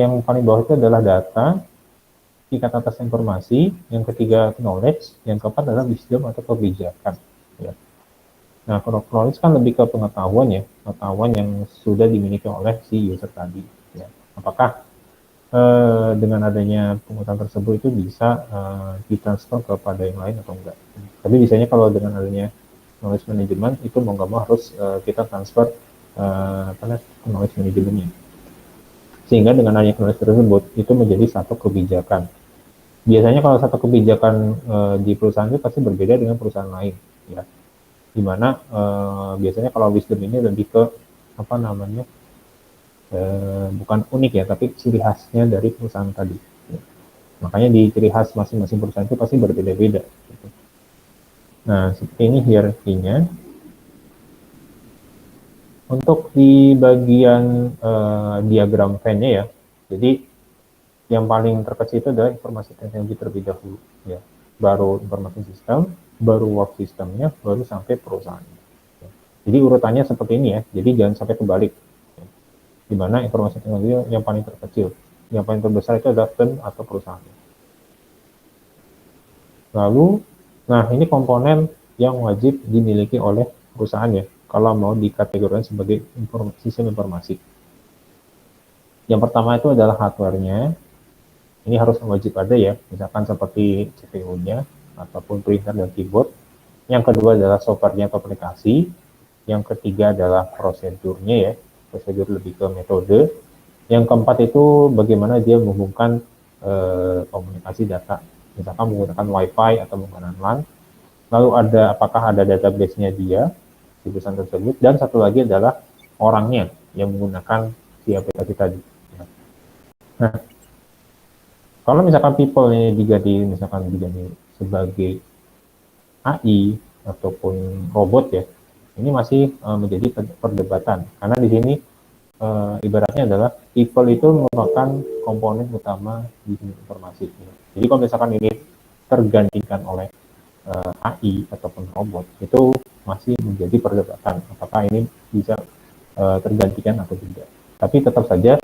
yang paling bawah itu adalah data, tingkat atas informasi, yang ketiga knowledge, yang keempat adalah wisdom atau kebijakan. Ya. Nah, kalau knowledge kan lebih ke pengetahuan ya, pengetahuan yang sudah dimiliki oleh si user tadi. Ya. Apakah dengan adanya pengetahuan tersebut itu bisa ditransfer kepada yang lain atau enggak. Tapi biasanya kalau dengan adanya knowledge management itu mau nggak mau harus kita transfer knowledge manajemennya. Sehingga dengan adanya knowledge tersebut itu menjadi satu kebijakan. Biasanya kalau satu kebijakan di perusahaan itu pasti berbeda dengan perusahaan lain, ya. Dimana biasanya kalau wisdom ini lebih ke bukan unik ya, tapi ciri khasnya dari perusahaan tadi. Makanya di ciri khas masing-masing perusahaan itu pasti berbeda-beda. Nah, seperti ini hierarkinya. Untuk di bagian diagram Venn-nya ya, jadi yang paling terkecil itu adalah informasi teknologi terlebih dahulu. Ya. Baru informasi sistem, baru work sistemnya, baru sampai perusahaan. Jadi urutannya seperti ini ya, jadi jangan sampai kebalik. Di mana informasi teknologi yang paling terkecil, yang paling terbesar itu adalah firm atau perusahaan. Lalu, nah ini komponen yang wajib dimiliki oleh perusahaan ya, kalau mau dikategorikan sebagai sistem informasi. Yang pertama itu adalah hardware-nya, ini harus wajib ada ya, misalkan seperti CPU-nya, ataupun printer dan keyboard. Yang kedua adalah software-nya atau aplikasi. Yang ketiga adalah prosedurnya ya, prosedur lebih ke metode. Yang keempat itu bagaimana dia menghubungkan komunikasi data, misalkan menggunakan WiFi atau menggunakan LAN. Lalu apakah ada database-nya dia di perusahaan tersebut, dan satu lagi adalah orangnya yang menggunakan si aplikasi tadi. Nah, kalau misalkan people ini diganti sebagai AI ataupun robot ya, ini masih menjadi perdebatan karena di sini ibaratnya adalah people itu merupakan komponen utama di informasi. Jadi kalau misalkan ini tergantikan oleh AI ataupun robot, itu masih menjadi perdebatan apakah ini bisa tergantikan atau tidak. Tapi tetap saja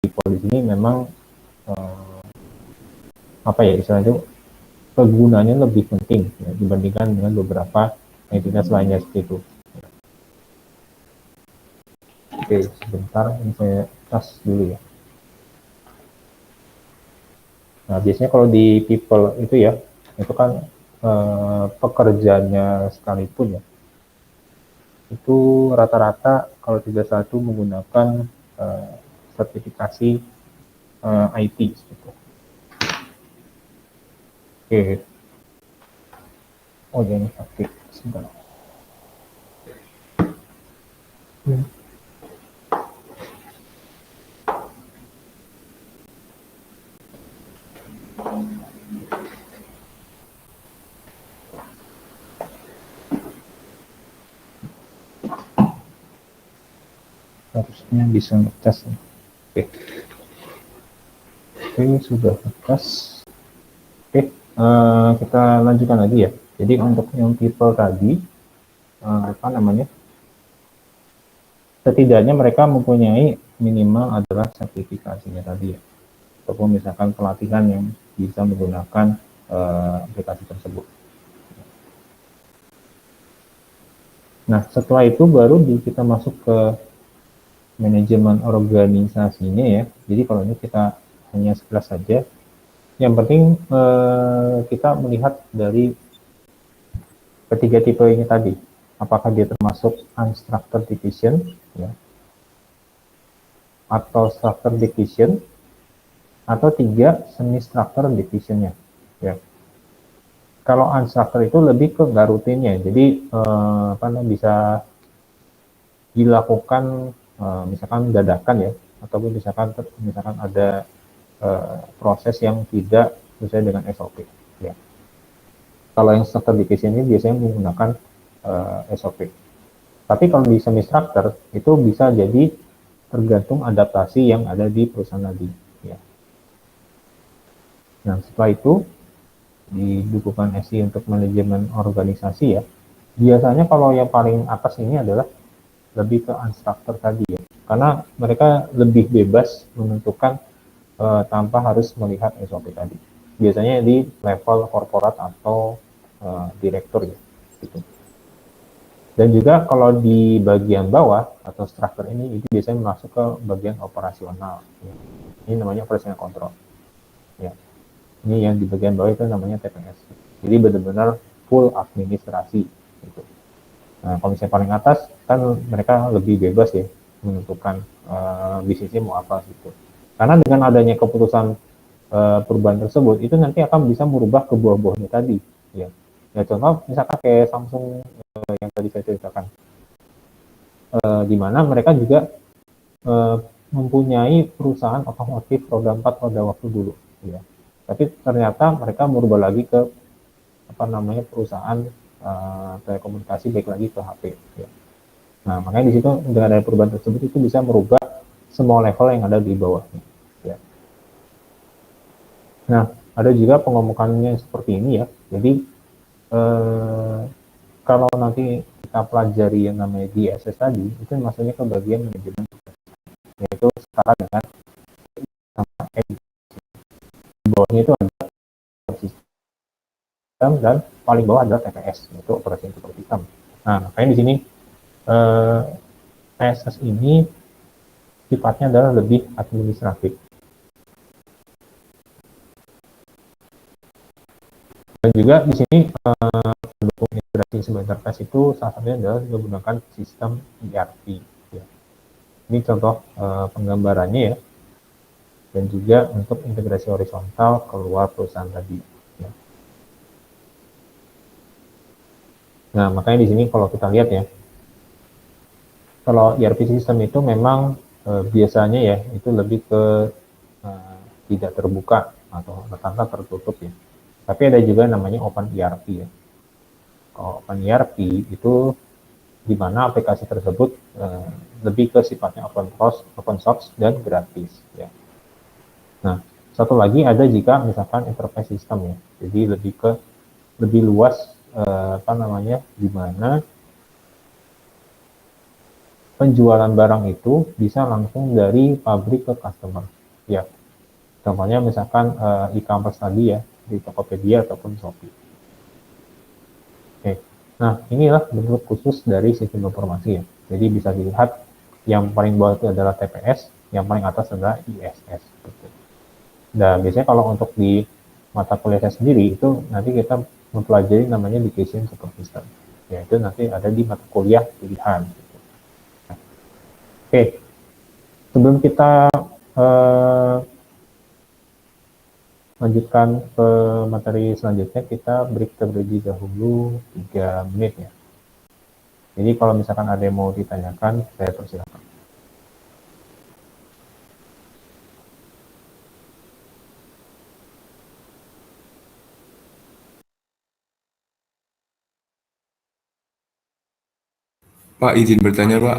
people di sini memang istilahnya kegunaannya lebih penting ya, dibandingkan dengan beberapa entitas lainnya seperti itu. Oke, sebentar ini saya tas dulu ya. Nah, biasanya kalau di people itu ya, itu kan pekerjanya sekalipun ya, itu rata-rata kalau tidak salah itu menggunakan sertifikasi IT gitu. Oke. Oh, ini aktif. Sebentar. Harusnya bisa ngetes. Oke. Oke, sudah ngetes. Oke, kita lanjutkan lagi ya. Jadi untuk yang people tadi, apa namanya? Setidaknya mereka mempunyai minimal adalah sertifikasinya tadi ya, ataupun misalkan pelatihan yang bisa menggunakan aplikasi tersebut. Nah, setelah itu baru kita masuk ke manajemen organisasinya ya. Jadi kalau ini kita hanya sekilas saja. Yang penting kita melihat dari ketiga tipe ini tadi. Apakah dia termasuk unstructured division ya, atau structured division, atau tiga semi structured divisionnya ya. Kalau unstructured itu lebih ke nggak rutinnya, jadi bisa dilakukan misalkan dadakan ya, ataupun misalkan ada proses yang tidak sesuai dengan SOP ya. Kalau yang structured division ini biasanya menggunakan SOP. Tapi kalau di semi structured itu bisa jadi tergantung adaptasi yang ada di perusahaan tadi ya. Nah, setelah itu di dukungan SI untuk manajemen organisasi ya, biasanya kalau yang paling atas ini adalah lebih ke unstructured tadi ya, karena mereka lebih bebas menentukan tanpa harus melihat SOP tadi. Biasanya di level korporat atau direktur ya, gitu. Dan juga kalau di bagian bawah atau struktur ini itu biasanya masuk ke bagian operasional. Ya. Ini namanya operational control. Ya. Ini yang di bagian bawah itu namanya TPS. Jadi benar-benar full administrasi. Gitu. Nah, kalau misalnya paling atas kan mereka lebih bebas ya menentukan bisnisnya mau apa gitu. Karena dengan adanya keputusan perubahan tersebut itu nanti akan bisa merubah ke buah-buahnya tadi. Ya. Ya contoh misalkan kayak Samsung yang tadi saya ceritakan, di mana mereka juga mempunyai perusahaan otomotif roda 4 roda waktu dulu ya. Tapi ternyata mereka merubah lagi ke perusahaan telekomunikasi, baik lagi ke HP ya. Nah, makanya di situ dengan ada perubahan tersebut itu bisa merubah semua level yang ada di bawahnya ya. Nah, ada juga pengomukannya seperti ini ya. Jadi kalau nanti kita pelajari yang namanya DSS tadi, itu maksudnya ke bagian manajemen, yaitu setara dengan sama di bawahnya itu ada sistem dan paling bawah adalah TPS, yaitu operasi control system. Nah, makanya di sini TSS ini sifatnya adalah lebih administratif. Dan juga di sini pendukung integrasi sebentar tes itu salah satunya adalah menggunakan sistem ERP. Ya. Ini contoh penggambarannya ya. Dan juga untuk integrasi horizontal keluar perusahaan tadi. Ya. Nah, makanya di sini kalau kita lihat ya, kalau ERP system itu memang biasanya ya itu lebih ke tidak terbuka atau rata-rata tertutup ya. Tapi ada juga namanya Open ERP ya. Kalau Open ERP itu di mana aplikasi tersebut lebih ke sifatnya open source dan gratis ya. Nah, satu lagi ada jika misalkan enterprise system ya. Jadi lebih luas di mana penjualan barang itu bisa langsung dari pabrik ke customer. Ya, contohnya misalkan e-commerce tadi ya di Tokopedia ataupun Shopee. Oke, nah inilah bentuk khusus dari sistem informasi ya. Jadi bisa dilihat yang paling bawah itu adalah TPS, yang paling atas adalah ISS. Gitu. Dan biasanya kalau untuk di mata kuliah saya sendiri itu nanti kita mempelajari namanya Division Support System. Yaitu nanti ada di mata kuliah pilihan. Gitu. Nah, oke, sebelum kita lanjutkan ke materi selanjutnya, kita break terlebih dahulu 3 menit ya. Jadi kalau misalkan ada yang mau ditanyakan, saya persilakan. Pak, izin bertanya, Pak.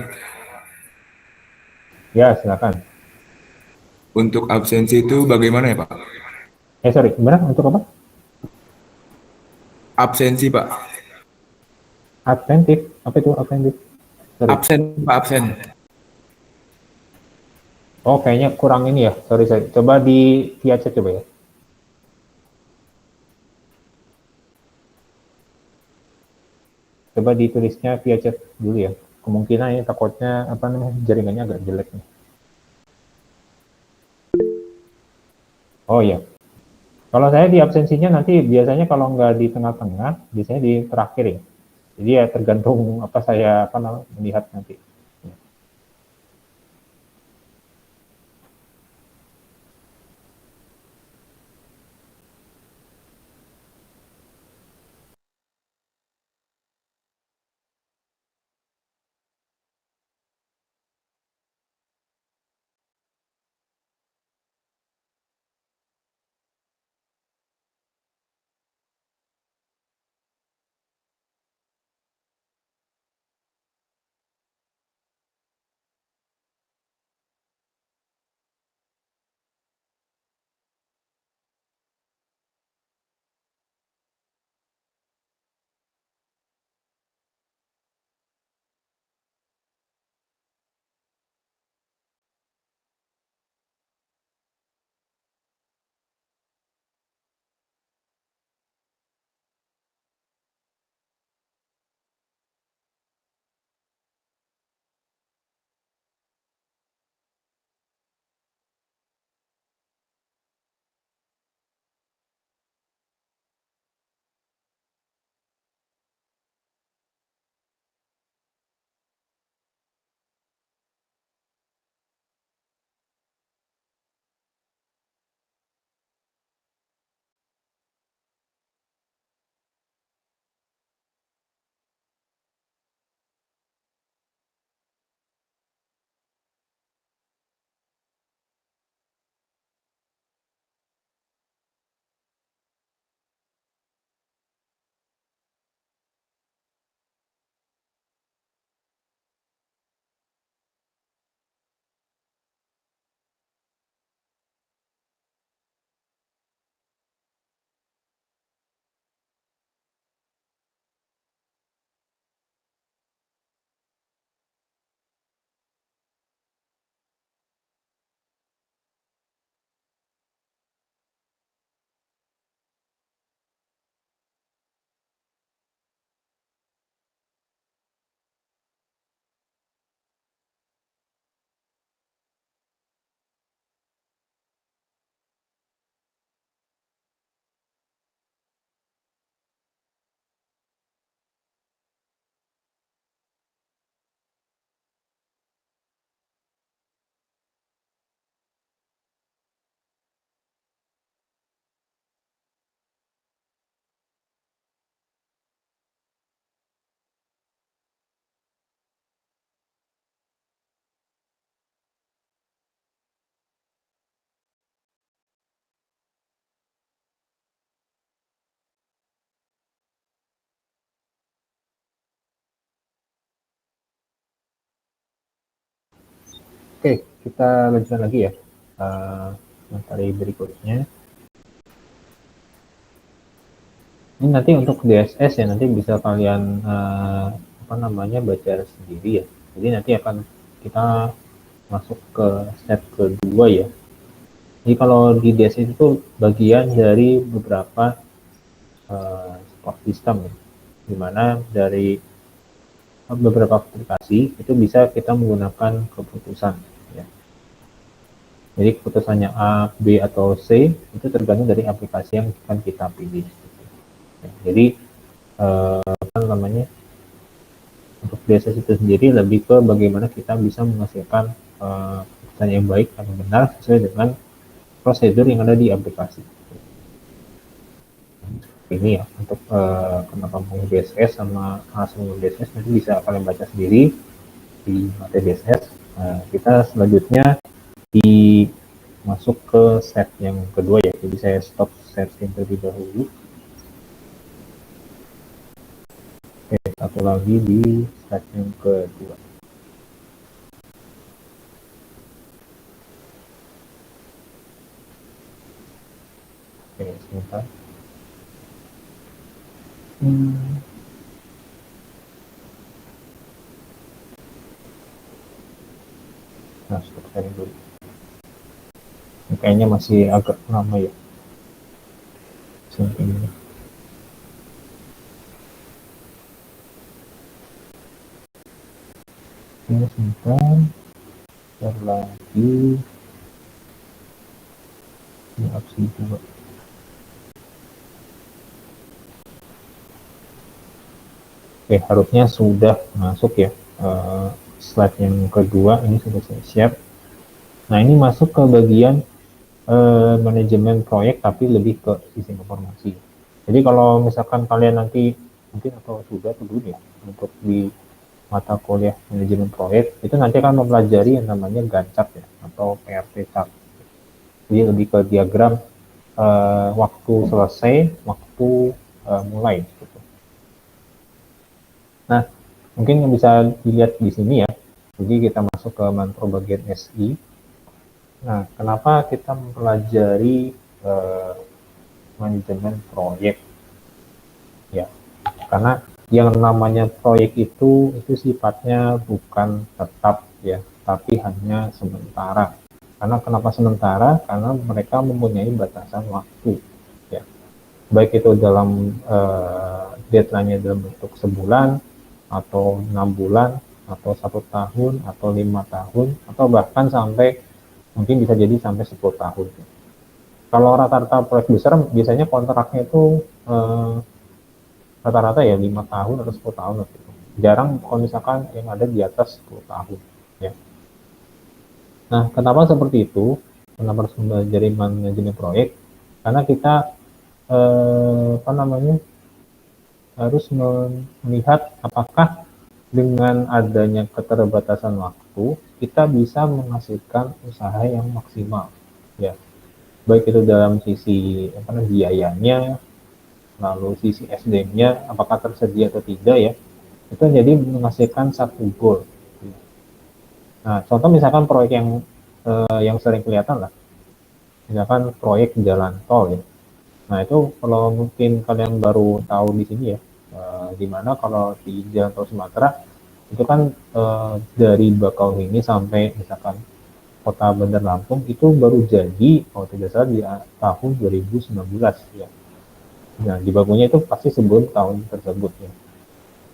Ya, silakan. Untuk absensi itu bagaimana ya, Pak? Sorry, gimana? Untuk apa? Absensi, Pak. Atentif? Apa itu atentif? Sorry. Absen, Pak, absen. Oh, kayaknya kurang ini ya. Sorry. Coba di via chat coba ya. Coba ditulisnya via chat dulu ya. Kemungkinan ini takutnya apa namanya jaringannya agak jelek nih. Oh iya. Kalau saya di absensinya nanti biasanya kalau nggak di tengah-tengah, biasanya di terakhir ya. Jadi ya tergantung apa saya apa namanya melihat nanti. Oke, kita lanjutkan lagi ya. Materi berikutnya. Ini nanti untuk DSS ya nanti bisa kalian apa namanya baca sendiri ya. Jadi nanti akan kita masuk ke step kedua ya. Jadi kalau di DSS itu bagian dari beberapa support system ya, dimana dari beberapa aplikasi itu bisa kita menggunakan keputusan ya. Jadi keputusannya A, B atau C itu tergantung dari aplikasi yang akan kita pilih. Ya, jadi apa namanya untuk DSS itu sendiri lebih ke bagaimana kita bisa menghasilkan keputusan yang baik dan benar sesuai dengan prosedur yang ada di aplikasi. ini ya untuk kenapa mau BSS sama langsung BSS nanti bisa kalian baca sendiri di materi BSS. Kita selanjutnya masuk ke set yang kedua ya, jadi saya stop sharing terlebih dahulu. Oke, satu lagi di set yang kedua. Oke, sebentar. Nah, stop sharing dulu. Ini kayaknya masih agak lama ya. Sampai ini. Ini simpan. Lagi di opsi 2. Oke, harusnya sudah masuk ya. Slide yang kedua ini sudah siap. Nah, ini masuk ke bagian manajemen proyek tapi lebih ke sistem informasi. Jadi kalau misalkan kalian nanti mungkin atau sudah dulu ya untuk di mata kuliah manajemen proyek itu nanti akan mempelajari yang namanya Gantt chart ya atau PRT chart. Jadi lebih ke diagram waktu selesai, waktu mulai. Gitu. Nah, mungkin yang bisa dilihat di sini ya. Jadi kita masuk ke makro bagian SI. Nah, kenapa kita mempelajari manajemen proyek? Ya, karena yang namanya proyek itu sifatnya bukan tetap ya, tapi hanya sementara. Karena kenapa sementara? Karena mereka mempunyai batasan waktu. Ya, baik itu dalam deadline-nya dalam bentuk sebulan, atau 6 bulan, atau 1 tahun, atau 5 tahun, atau bahkan sampai mungkin bisa jadi sampai 10 tahun. Kalau rata-rata proyek besar biasanya kontraknya itu rata-rata ya 5 tahun atau 10 tahun gitu. Jarang kalau misalkan yang ada di atas 10 tahun ya. Nah, kenapa seperti itu? Kenapa harus belajar manajemen proyek? Karena kita harus melihat apakah dengan adanya keterbatasan waktu kita bisa menghasilkan usaha yang maksimal ya, baik itu dalam sisi biayanya, lalu sisi SDM-nya apakah tersedia atau tidak ya, itu jadi menghasilkan satu goal. Nah, contoh misalkan proyek yang sering kelihatan lah, misalkan proyek jalan tol ya. Nah, itu kalau mungkin kalian baru tahu di sini ya, di mana kalau di Jalan Tol Sumatera itu kan dari Bakauheni sampai misalkan Kota Bandar Lampung itu baru jadi kalau tidak salah di tahun 2019 ya. Nah, dibangunnya itu pasti sebelum tahun tersebut ya.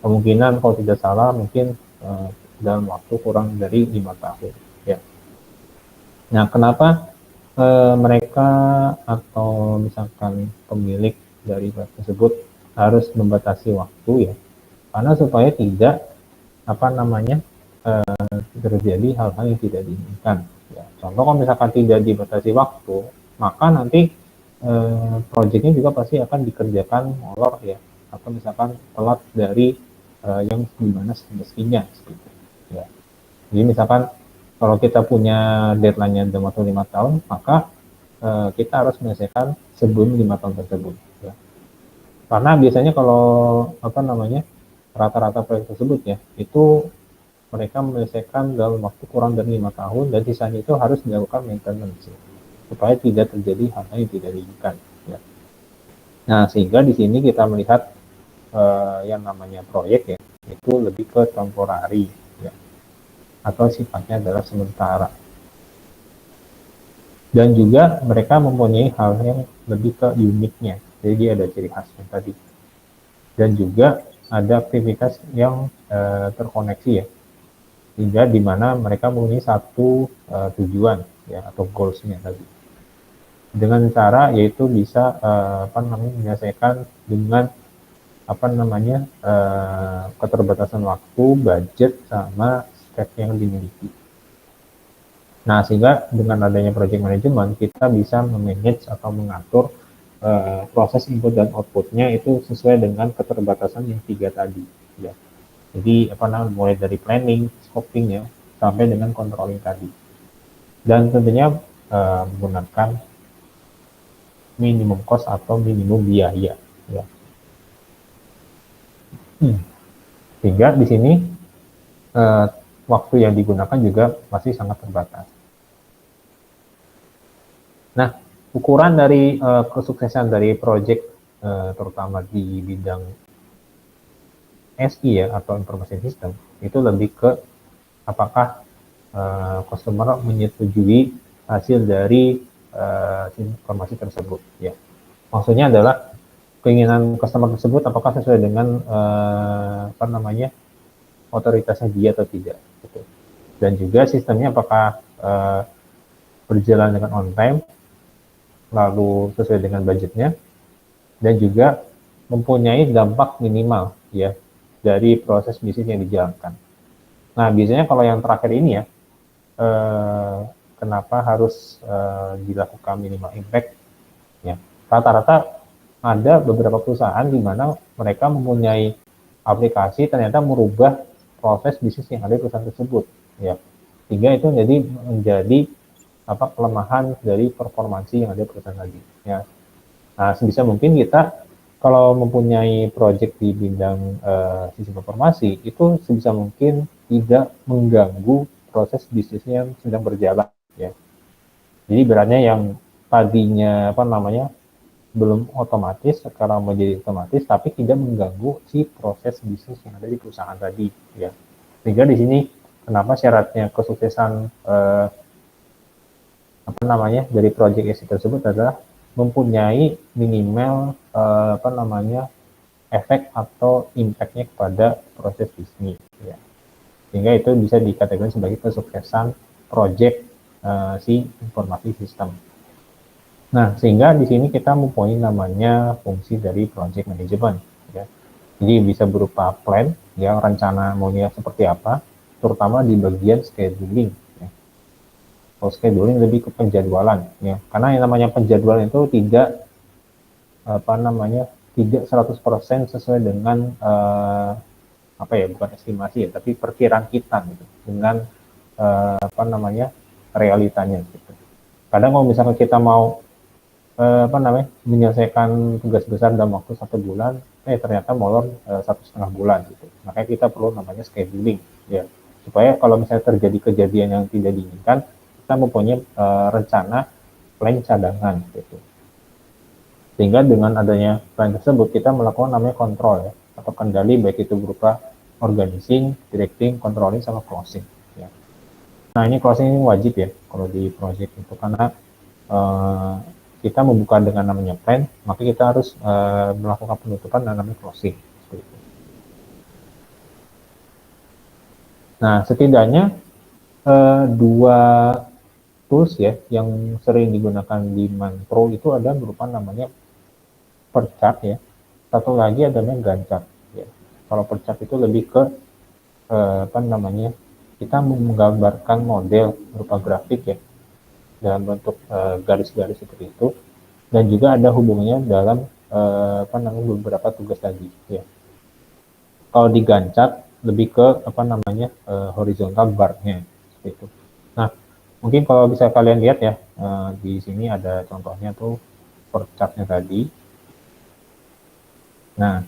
Kemungkinan kalau tidak salah mungkin dalam waktu kurang dari 5 tahun ya. Nah, kenapa mereka atau misalkan pemilik dari proyek tersebut harus membatasi waktu ya, karena supaya tidak terjadi hal-hal yang tidak diinginkan ya. Contoh kalau misalkan tidak dibatasi waktu, maka nanti proyeknya juga pasti akan dikerjakan molor ya, atau misalkan telat dari yang dimana semestinya gitu ya. Jadi misalkan kalau kita punya deadline-nya dalam waktu 5 tahun, maka kita harus menyelesaikan sebelum 5 tahun tersebut. Ya. Karena biasanya kalau rata-rata proyek tersebut ya, itu mereka menyelesaikan dalam waktu kurang dari 5 tahun dan sisanya itu harus dilakukan maintenance ya, supaya tidak terjadi hal-hal yang tidak diinginkan. Ya. Nah, sehingga di sini kita melihat yang namanya proyek ya, itu lebih ke temporary ya, atau sifatnya adalah sementara. Dan juga mereka mempunyai hal yang lebih ke uniknya, jadi dia ada ciri khasnya tadi. Dan juga ada aktivitas yang terkoneksi ya, sehingga di mana mereka mempunyai satu tujuan ya atau goals-nya tadi. Dengan cara yaitu bisa menyelesaikan dengan keterbatasan waktu, budget, sama stek yang dimiliki. Nah, sehingga dengan adanya project management kita bisa memanage atau mengatur proses input dan outputnya itu sesuai dengan keterbatasan yang 3 tadi ya. Jadi mulai dari planning, scoping ya, sampai dengan controlling tadi. Dan tentunya menggunakan minimum cost atau minimum biaya ya. Sehingga di sini waktu yang digunakan juga masih sangat terbatas. Nah, ukuran dari kesuksesan dari project terutama di bidang SI ya atau information system itu lebih ke apakah customer menyetujui hasil dari informasi tersebut ya. Maksudnya adalah keinginan customer tersebut apakah sesuai dengan otoritasnya dia atau tidak gitu. Dan juga sistemnya apakah berjalan dengan on time, lalu sesuai dengan budgetnya, dan juga mempunyai dampak minimal ya dari proses bisnis yang dijalankan. Nah, biasanya kalau yang terakhir ini ya, kenapa harus dilakukan minimal impact? Ya, rata-rata ada beberapa perusahaan di mana mereka mempunyai aplikasi ternyata merubah proses bisnis yang ada di perusahaan tersebut, ya, sehingga itu menjadi kelemahan dari performansi yang ada di perusahaan lagi, ya. Nah, sebisa mungkin kita kalau mempunyai project di bidang sistem informasi itu sebisa mungkin tidak mengganggu proses bisnisnya yang sedang berjalan ya. Jadi beratnya yang tadinya belum otomatis sekarang menjadi otomatis tapi tidak mengganggu si proses bisnis yang ada di perusahaan tadi ya. Sehingga di sini kenapa syaratnya kesuksesan dari project SI tersebut adalah mempunyai minimal efek atau impact-nya kepada proses bisnis ya. Sehingga itu bisa dikategorikan sebagai kesuksesan project si informasi sistem. Nah, sehingga di sini kita mempunyai namanya fungsi dari project management ya. Jadi bisa berupa plan ya, rencana maunya seperti apa, terutama di bagian scheduling ya. Kalau scheduling lebih ke penjadwalan ya. Karena yang namanya penjadwalan itu tidak tidak 100% sesuai dengan bukan estimasi ya, tapi perkiraan kita gitu dengan realitanya gitu. Kadang kalau misalkan kita mau menyelesaikan tugas besar dalam waktu 1 bulan, ternyata molor 1,5 bulan gitu. Makanya kita perlu namanya scheduling ya, supaya kalau misalnya terjadi kejadian yang tidak diinginkan, kita mempunyai rencana plan cadangan gitu. Sehingga dengan adanya plan tersebut kita melakukan namanya kontrol ya, atau kendali baik itu berupa organizing, directing, controlling, sama closing ya. Nah, ini closing ini wajib ya kalau di project itu, karena kita membuka dengan namanya plan, maka kita harus melakukan penutupan dengan namanya closing. Nah, setidaknya 2 tools ya yang sering digunakan di Manpro itu ada berupa namanya Perchart ya. Satu lagi adanya Gantt chart ya. Kalau Perchart itu lebih ke kita menggambarkan model berupa grafik ya dalam bentuk garis-garis seperti itu, dan juga ada hubungannya dalam beberapa tugas tadi ya. Kalau di Gantt chart lebih ke horizontal bar-nya seperti itu. Nah, mungkin kalau bisa kalian lihat ya, di sini ada contohnya tuh per chart-nya tadi. Nah,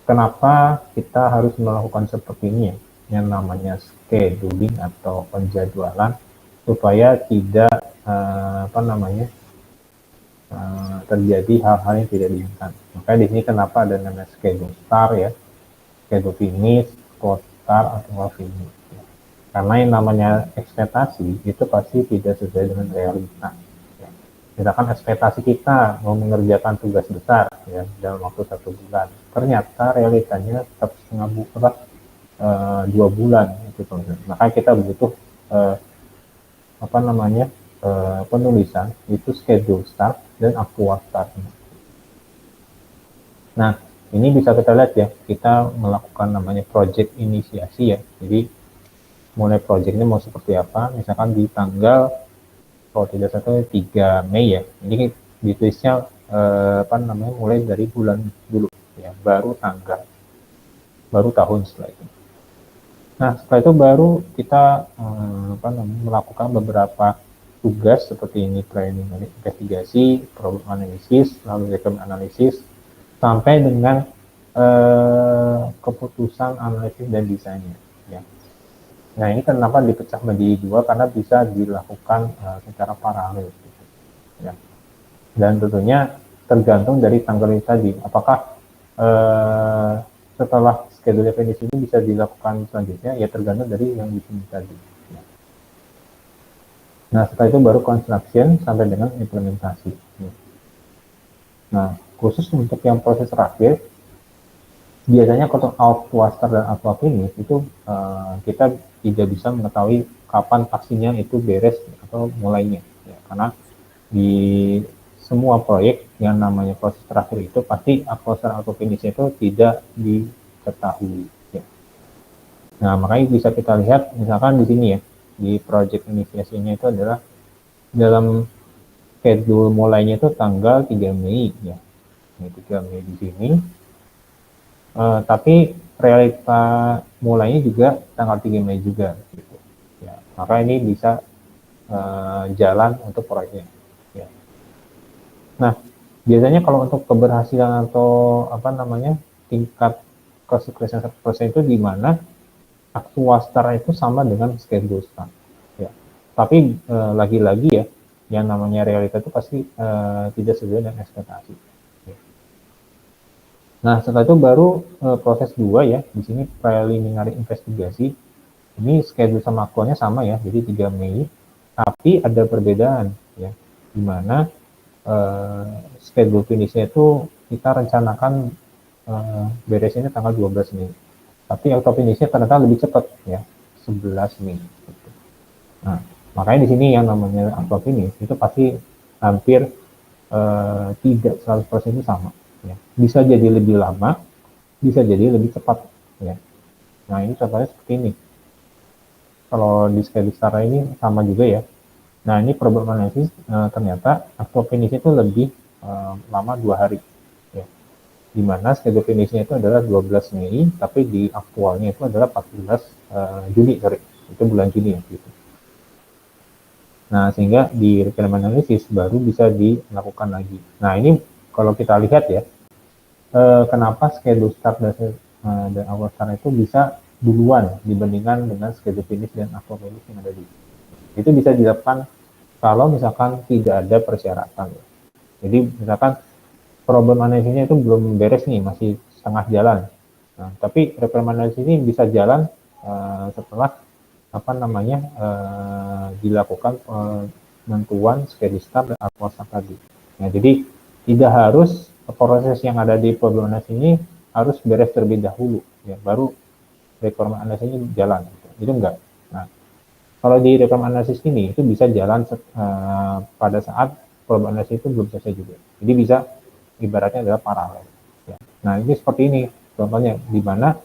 kenapa kita harus melakukan seperti ini ya, yang namanya scheduling atau penjadwalan, supaya tidak terjadi hal-hal yang tidak diinginkan. Makanya di sini kenapa ada namanya schedule start ya, schedule finish, close start atau finish. Karena yang namanya ekspektasi itu pasti tidak sesuai dengan realita. Ya. Misalkan ekspektasi kita mau mengerjakan tugas besar ya dalam waktu 1 bulan, ternyata realitanya tetap 2 bulan gitu. Maka kita butuh penulisan itu schedule start dan actual start. Nah, ini bisa kita lihat ya, kita melakukan namanya project inisiasi ya. Jadi mulai project ini mau seperti apa, misalkan di tanggal kalau tidak salah 3 Mei ya. Ini ditulisnya mulai dari bulan dulu ya, baru tanggal, baru tahun setelah itu. Nah, setelah itu baru kita melakukan beberapa tugas seperti ini, training investigasi, problem analisis, lalu requirement analisis, sampai dengan keputusan analisis dan desainnya. Ya. Nah, ini kenapa dipecah menjadi dua, karena bisa dilakukan secara paralel. Gitu. Ya. Dan tentunya tergantung dari tanggal ini tadi, apakah setelah schedule definisi ini bisa dilakukan selanjutnya, ya tergantung dari yang di sini tadi. Ya. Nah, setelah itu baru construction sampai dengan implementasi. Ya. Nah, khusus untuk yang proses terakhir, biasanya kalau outwaster dan outwa finish itu kita tidak bisa mengetahui kapan pastinya itu beres atau mulainya, ya, karena di semua proyek yang namanya proses terakhir itu pasti outwaster atau finish itu tidak diketahui. Ya. Nah, makanya bisa kita lihat misalkan di sini ya, di project inisiasinya itu adalah dalam schedule mulainya itu tanggal 3 Mei ya. Ini 3 Mei di sini. Tapi realita mulainya juga tanggal 3 Mei juga gitu. Ya, maka ini bisa jalan untuk proyeknya. Ya. Nah, biasanya kalau untuk keberhasilan atau tingkat kesuksesan proses itu di mana aktuaster itu sama dengan schedule start. Ya. Tapi lagi-lagi ya, yang namanya realita itu pasti tidak sesuai dengan ekspektasi. Nah, setelah itu baru proses 2 ya. Di sini preliminary investigasi. Ini schedule sama aktualnya sama ya, jadi 3 Mei. Tapi ada perbedaan ya, di mana schedule finishnya itu kita rencanakan beresnya tanggal 12 Mei. Tapi auto finishnya ternyata lebih cepat ya, 11 Mei. Gitu. Nah, makanya di sini yang namanya auto finish itu pasti hampir tidak 100% itu sama. Ya. Bisa jadi lebih lama, bisa jadi lebih cepat. Ya. Nah, ini contohnya seperti ini. Kalau di schedule start ini sama juga ya. Nah, ini problem analysis ternyata actual finish itu lebih lama 2 hari. Ya. Di mana schedule finishnya itu adalah 12 Mei, tapi di aktualnya itu adalah 14 Juni, sorry. Itu bulan Juni ya. Gitu. Nah, sehingga di requirement analysis baru bisa dilakukan lagi. Nah, ini kalau kita lihat ya, kenapa schedule start dan awal start itu bisa duluan dibandingkan dengan schedule finish dan actual finish yang ada di itu bisa dilakukan kalau misalkan tidak ada persyaratan. Jadi misalkan problem analisisnya itu belum beres nih, masih setengah jalan. Nah, tapi requirement analysis ini bisa jalan setelah dilakukan penentuan schedule start dan actual start tadi. Nah, jadi tidak harus proses yang ada di problem analysis ini harus beres terlebih dahulu, ya, baru requirement analysis ini jalan. Itu enggak. Nah, kalau di requirement analysis ini itu bisa jalan pada saat problem analysis itu belum selesai juga. Jadi bisa ibaratnya adalah paralel. Ya. Nah, ini seperti ini contohnya, di mana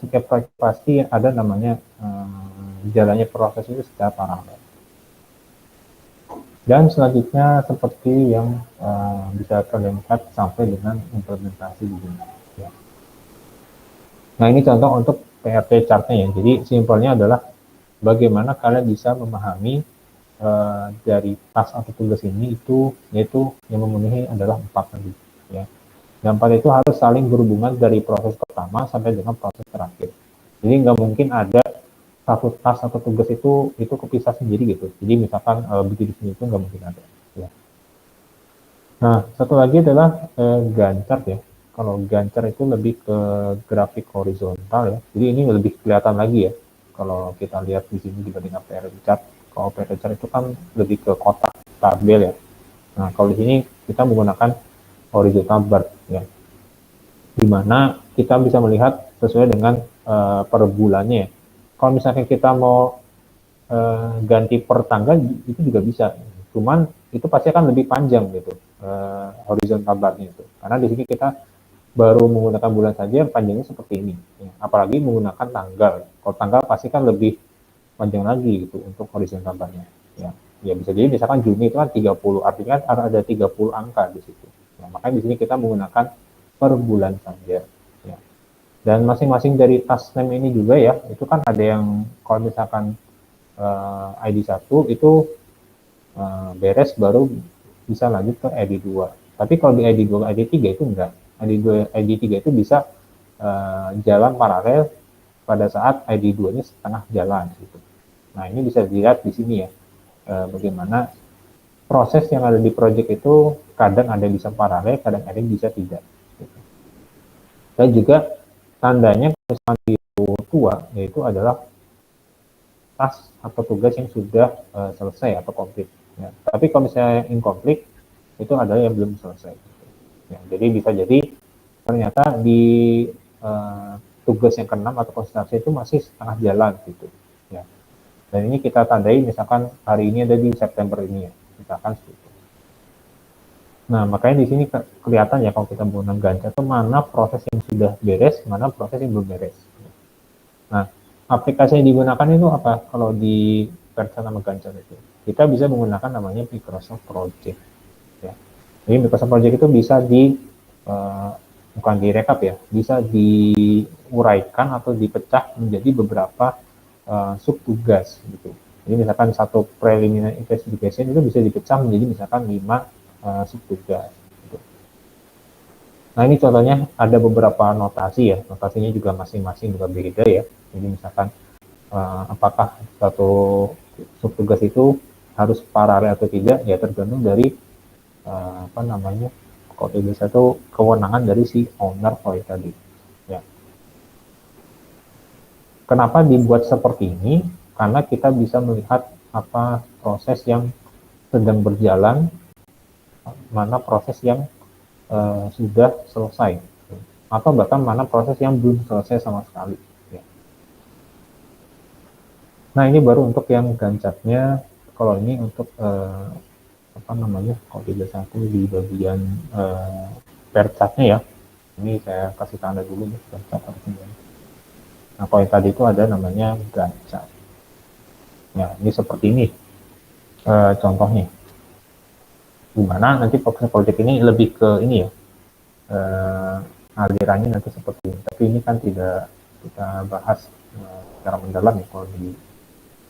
setiap proyek pasti ada namanya jalannya proses itu secara paralel. Dan selanjutnya seperti yang bisa kalian lihat sampai dengan implementasi di sini. Ya. Nah, ini contoh untuk PRT chartnya ya. Jadi simpelnya adalah bagaimana kalian bisa memahami dari task atau tugas ini itu, yaitu yang memenuhi adalah 4 tadi. Ya. Dan 4 itu harus saling berhubungan dari proses pertama sampai dengan proses terakhir. Jadi nggak mungkin ada satu task atau tugas itu kepisah sendiri gitu. Jadi misalkan begitu di sini itu nggak mungkin ada. Ya. Nah, satu lagi adalah Gantt ya. Kalau Gantt itu lebih ke grafik horizontal ya. Jadi ini lebih kelihatan lagi ya. Kalau kita lihat di sini dibandingkan PRT chart. Kalau PRT chart itu kan lebih ke kotak tabel ya. Nah, kalau di sini kita menggunakan horizontal bar ya. Di mana kita bisa melihat sesuai dengan per bulannya ya. Kalau misalnya kita mau ganti per tanggal itu juga bisa, cuman itu pasti akan lebih panjang gitu horizontal bar-nya itu, karena di sini kita baru menggunakan bulan saja panjangnya seperti ini ya. Apalagi menggunakan tanggal, kalau tanggal pasti kan lebih panjang lagi gitu untuk horizontal bar-nya ya. Ya bisa jadi misalkan Juni itu kan 30, artinya kan ada 30 angka di situ. Nah, makanya di sini kita menggunakan per bulan saja. Ya. Dan masing-masing dari task name ini juga ya, itu kan ada yang kalau misalkan ID 1 itu beres baru bisa lanjut ke ID 2. Tapi kalau di ID 2 ID 3 itu enggak. ID 2 ID 3 itu bisa jalan paralel pada saat ID 2-nya setengah jalan gitu. Nah, ini bisa dilihat di sini ya. Bagaimana proses yang ada di project itu kadang ada yang bisa paralel, kadang ada yang bisa tidak. Gitu. Dan juga tandanya misalnya itu tua, yaitu adalah task atau tugas yang sudah selesai atau komplit. Ya. Tapi kalau misalnya incomplete, itu adalah yang belum selesai. Ya, jadi bisa jadi ternyata di tugas yang keenam atau konsentrasi itu masih setengah jalan gitu. Ya. Dan ini kita tandai misalkan hari ini ada di September ini ya, misalkan seperti itu. Nah, makanya di sini kelihatan ya kalau kita menggunakan Gantt itu mana proses yang sudah beres, mana proses yang belum beres. Nah, aplikasi yang digunakan itu apa? Kalau di versi nama Gantt itu, kita bisa menggunakan namanya Microsoft Project. Ya. Jadi Microsoft Project itu bisa bukan direkap ya, bisa diuraikan atau dipecah menjadi beberapa subtugas gitu. Jadi misalkan satu preliminary investigation itu bisa dipecah menjadi misalkan 5 subtugas. Gitu. Nah ini contohnya ada beberapa notasi ya, notasinya juga masing-masing juga beda ya. Jadi misalkan apakah satu subtugas itu harus paralel atau tidak ya tergantung dari apa namanya kalau bisa itu kewenangan dari si owner file tadi. Ya. Kenapa dibuat seperti ini? Karena kita bisa melihat apa proses yang sedang berjalan, mana proses yang sudah selesai, atau bahkan mana proses yang belum selesai sama sekali. Ya. Nah ini baru untuk yang gancatnya. Kalau ini untuk apa namanya? Kalau tidak satu di bagian percatnya ya. Ini saya kasih tanda dulu nih gancat atau tidak. Nah kalau yang tadi itu ada namanya gancat. Ya ini seperti ini contohnya. Gimana nanti project ini lebih ke ini ya alirannya nanti seperti ini. Tapi ini kan tidak kita bahas secara mendalam ya kalau di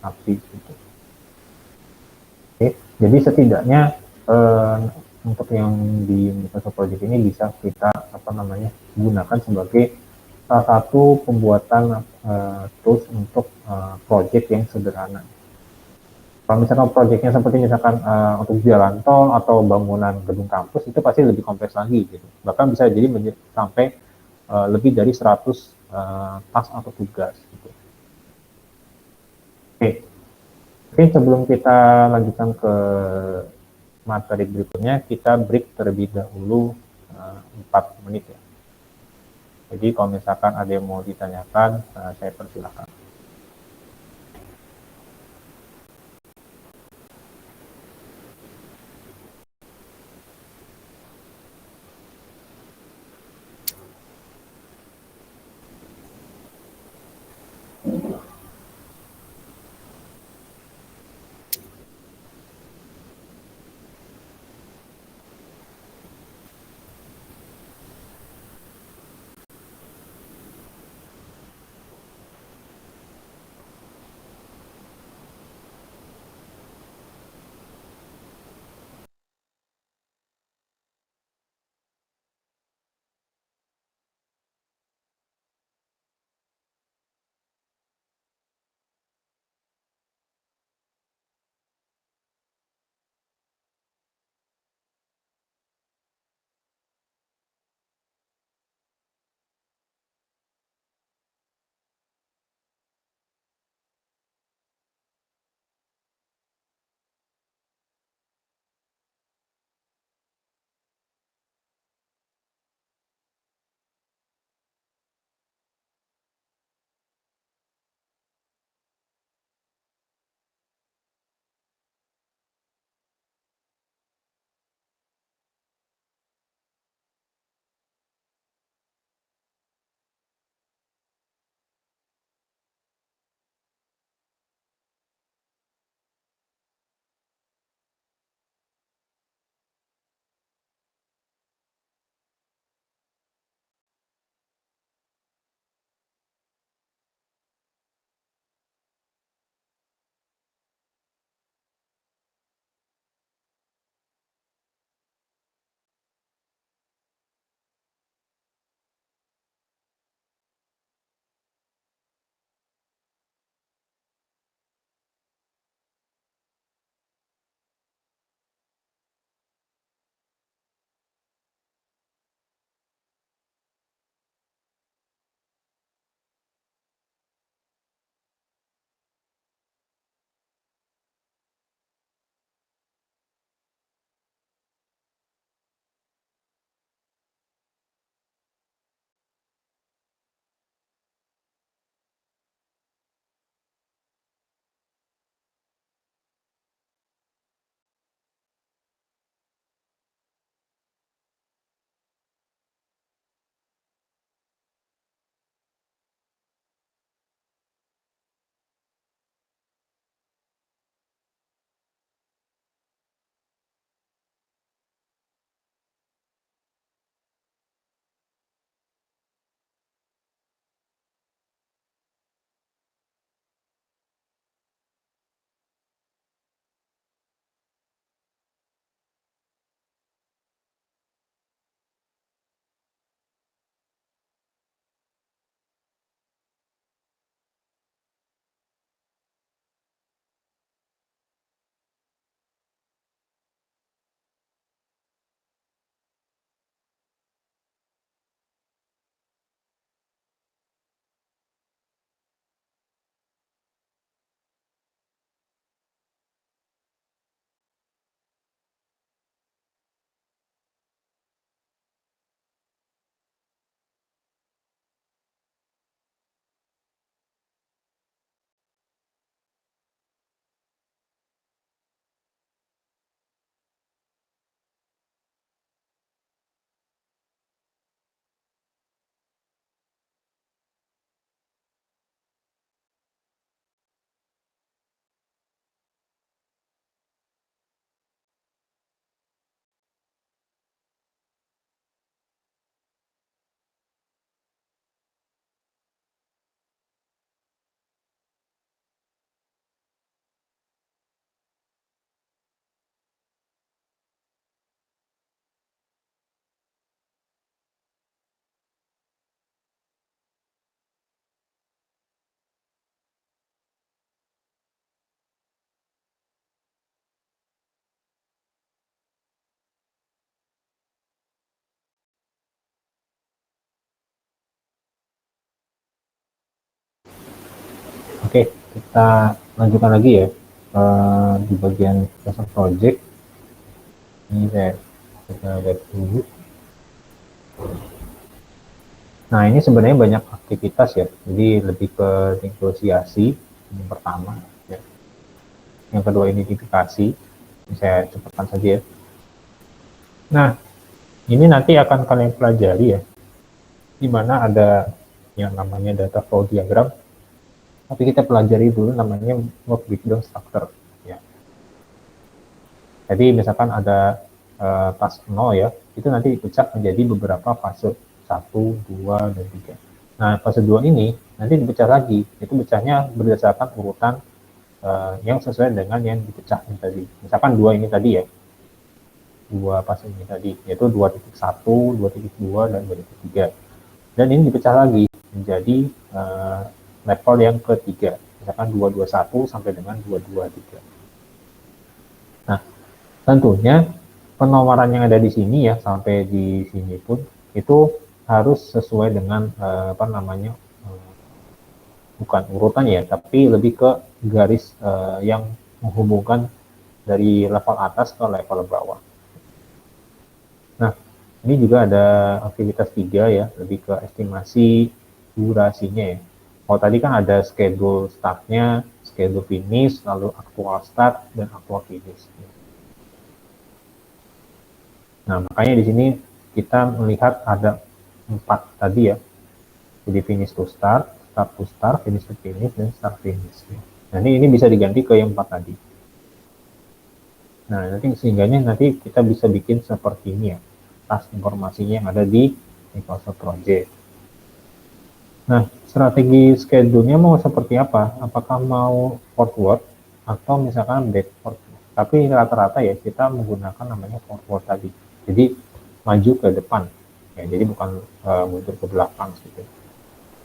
API gitu. Oke, jadi setidaknya untuk yang di Microsoft Project ini bisa kita apa namanya gunakan sebagai salah satu pembuatan tools untuk project yang sederhana. Kalau misalkan proyeknya seperti misalkan untuk jalan tol atau bangunan gedung kampus itu pasti lebih kompleks lagi gitu. Bahkan bisa jadi sampai lebih dari 100 task atau tugas gitu. Oke. Oke, sebelum kita lanjutkan ke materi berikutnya, kita break terlebih dahulu 4 menit ya. Jadi kalau misalkan ada yang mau ditanyakan, saya persilahkan. Oke, kita lanjutkan lagi ya di bagian custom project. Ini kita lihat dulu. Nah, ini sebenarnya banyak aktivitas ya, jadi lebih ke negosiasi yang pertama ya. Yang kedua identifikasi, ini saya cepatkan saja ya. Nah, ini nanti akan kalian pelajari ya, di mana ada yang namanya data flow diagram, tapi kita pelajari dulu namanya work breakdown structure ya. Jadi misalkan ada task 0 ya, itu nanti dipecah menjadi beberapa fase 1, 2, dan 3. Nah, fase 2 ini nanti dipecah lagi, itu pecahnya berdasarkan urutan yang sesuai dengan yang dipecah tadi. Misalkan 2 ini tadi ya, 2 fase ini tadi, yaitu 2.1, 2.2, dan 2.3. Dan ini dipecah lagi menjadi level yang ketiga, misalkan 221 sampai dengan 223. Nah, tentunya penomoran yang ada di sini ya, sampai di sini pun itu harus sesuai dengan bukan urutan ya, tapi lebih ke garis yang menghubungkan dari level atas ke level bawah. Nah, ini juga ada aktivitas 3 ya, lebih ke estimasi durasinya ya. Kalau tadi kan ada schedule start-nya, schedule finish, lalu actual start, dan actual finish. Nah, makanya di sini kita melihat ada 4 tadi ya. Jadi finish to start to start, finish to finish, dan start finish. Nah, ini bisa diganti ke yang 4 tadi. Nah, sehingganya nanti kita bisa bikin seperti ini ya, tas informasinya yang ada di Microsoft Project. Nah, strategi schedule-nya mau seperti apa? Apakah mau forward atau misalkan backward? Tapi rata-rata ya kita menggunakan namanya forward tadi. Jadi maju ke depan, ya. Jadi bukan mundur ke belakang gitu.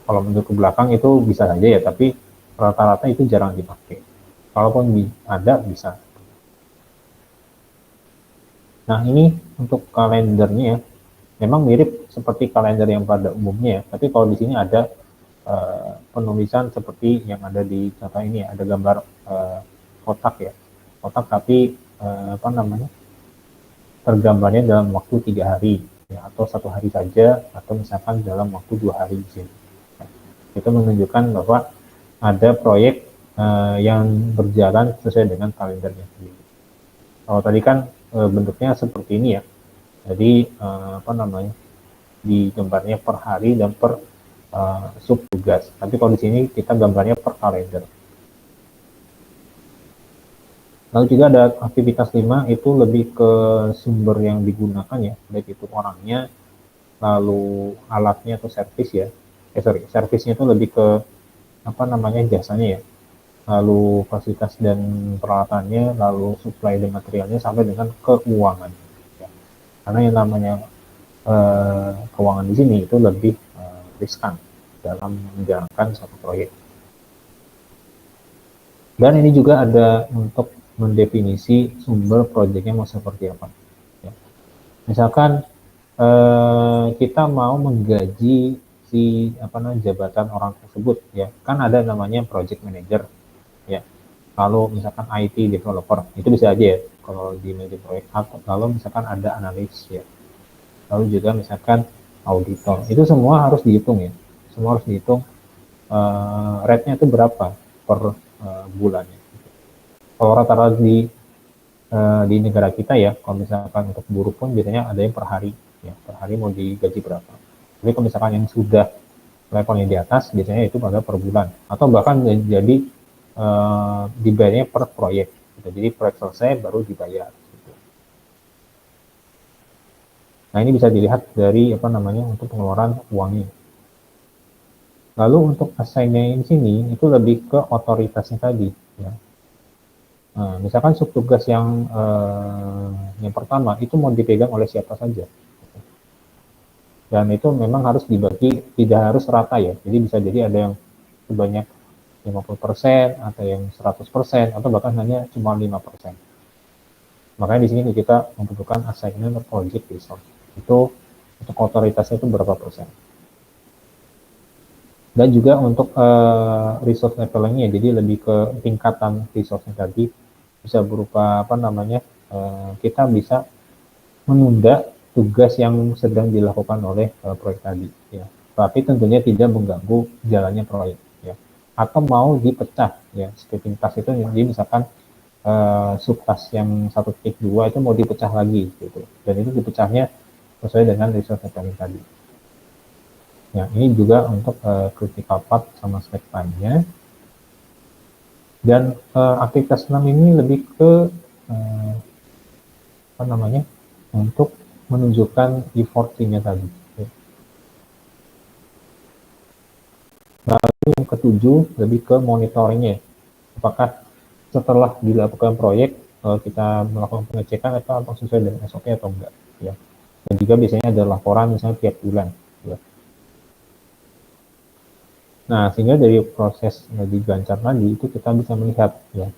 Kalau mundur ke belakang itu bisa saja ya, tapi rata-rata itu jarang dipakai. Kalaupun ada bisa. Nah, ini untuk kalendernya ya, memang mirip seperti kalender yang pada umumnya ya, tapi kalau di sini ada penulisan seperti yang ada di contoh ini ya, ada gambar kotak ya, kotak tapi tergambarnya dalam waktu 3 hari ya, atau 1 hari saja, atau misalkan dalam waktu 2 hari di sini. Nah, itu menunjukkan bahwa ada proyek yang berjalan sesuai dengan kalendernya sendiri. Kalau tadi kan bentuknya seperti ini ya, jadi di gambarnya per hari dan per sub tugas. Tapi kalau di sini kita gambarnya per kalender. Lalu juga ada aktivitas 5, itu lebih ke sumber yang digunakan ya, baik itu orangnya, lalu alatnya atau servis ya. Servisnya itu lebih ke jasanya ya. Lalu fasilitas dan peralatannya, lalu supply dan materialnya, sampai dengan keuangan. Ya. Karena yang namanya keuangan di sini itu lebih riskan dalam menjalankan satu proyek. Dan ini juga ada untuk mendefinisi sumber proyeknya mau seperti apa. Ya. Misalkan kita mau menggaji si jabatan orang tersebut ya, kan ada namanya project manager ya. Kalau misalkan IT developer itu bisa aja ya kalau di manajer proyek, atau kalau misalkan ada analis ya. Lalu juga misalkan auditor, itu semua harus dihitung ya. Semua harus dihitung rate-nya itu berapa per bulannya. Kalau rata-rata di negara kita ya, kalau misalkan untuk buruh pun biasanya ada yang per hari ya, per hari mau digaji berapa. Tapi kalau misalkan yang sudah levelnya di atas, biasanya itu pada per bulan, atau bahkan jadi dibayarnya per proyek gitu. Jadi proyek selesai baru dibayar gitu. Nah, ini bisa dilihat dari untuk pengeluaran uangnya. Lalu untuk assign-nya di sini itu lebih ke otoritasnya tadi ya. Nah, misalkan subtugas yang pertama itu mau dipegang oleh siapa saja. Dan itu memang harus dibagi, tidak harus rata ya. Jadi bisa jadi ada yang sebanyak 50%, atau yang 100%, atau bahkan hanya cuma 5%. Makanya di sini kita membutuhkan assignment project resource. Itu untuk otoritasnya itu berapa persen. Dan juga untuk resource levelingnya, jadi lebih ke tingkatan resource tadi bisa berupa apa namanya, kita bisa menunda tugas yang sedang dilakukan oleh proyek tadi, ya. Tapi tentunya tidak mengganggu jalannya proyek, ya. Atau mau dipecah, ya. Skipping task itu jadi misalkan subtask yang 1.2 itu mau dipecah lagi, gitu. Dan itu dipecahnya sesuai dengan resource leveling tadi. Ya, ini juga untuk critical path sama slack time-nya. Dan aktivitas 6 ini lebih ke apa namanya, untuk menunjukkan effortnya tadi. Lalu yang ketujuh lebih ke monitoringnya. Apakah setelah dilakukan proyek kita melakukan pengecekan atau sesuai dengan SOP atau enggak, ya. Dan juga biasanya ada laporan misalnya tiap bulan, ya. Nah, sehingga dari proses di Gantt chart tadi itu kita bisa melihat, ya,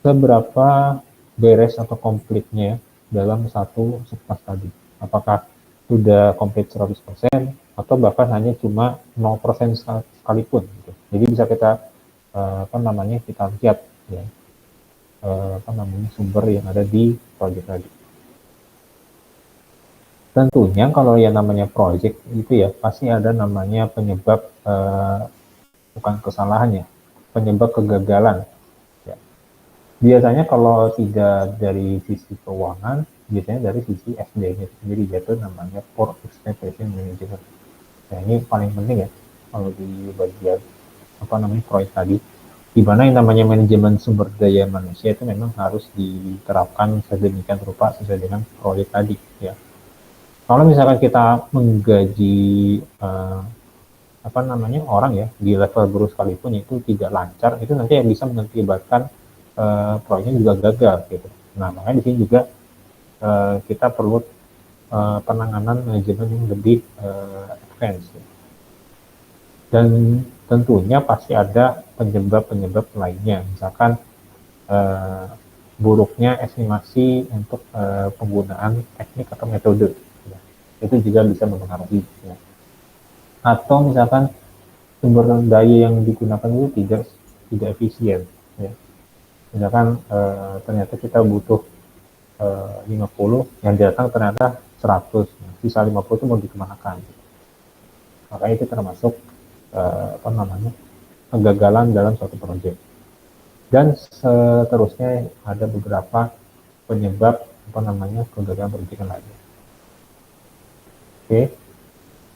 seberapa beres atau komplitnya dalam satu subtask tadi. Apakah sudah komplit 100% atau bahkan hanya cuma 0% sekalipun, gitu. Jadi bisa kita apa namanya, kita lihat, ya, apa namanya, sumber yang ada di project tadi. Tentunya kalau yang namanya project itu ya pasti ada namanya penyebab bukan kesalahan, ya, penyebab kegagalan, ya. Biasanya kalau tidak dari sisi keuangan, biasanya dari sisi SD-nya sendiri, yaitu namanya Poor Expectation Management. Nah, ini paling penting, ya, kalau di bagian apa namanya proyek tadi, di mana yang namanya manajemen sumber daya manusia itu memang harus diterapkan sedemikian rupa sesuai dengan proyek tadi, ya. Kalau misalkan kita menggaji apa namanya orang, ya, di level guru sekalipun itu tidak lancar, itu nanti yang bisa mengakibatkan proyeknya juga gagal, gitu. Nah, makanya di sini juga kita perlu penanganan manajemen yang lebih advance, ya. Dan tentunya pasti ada penyebab-penyebab lainnya, misalkan buruknya estimasi untuk penggunaan teknik atau metode, ya. Itu juga bisa mempengaruhi, ya. Atau misalkan sumber daya yang digunakan itu tidak efisien, ya. Misalkan ternyata kita butuh 50, yang datang ternyata 100, sisa 50 itu mau dikemanakan. Makanya itu termasuk apa namanya, kegagalan dalam suatu proyek. Dan seterusnya ada beberapa penyebab apa namanya kegagalan proyek yang lainnya. Oke.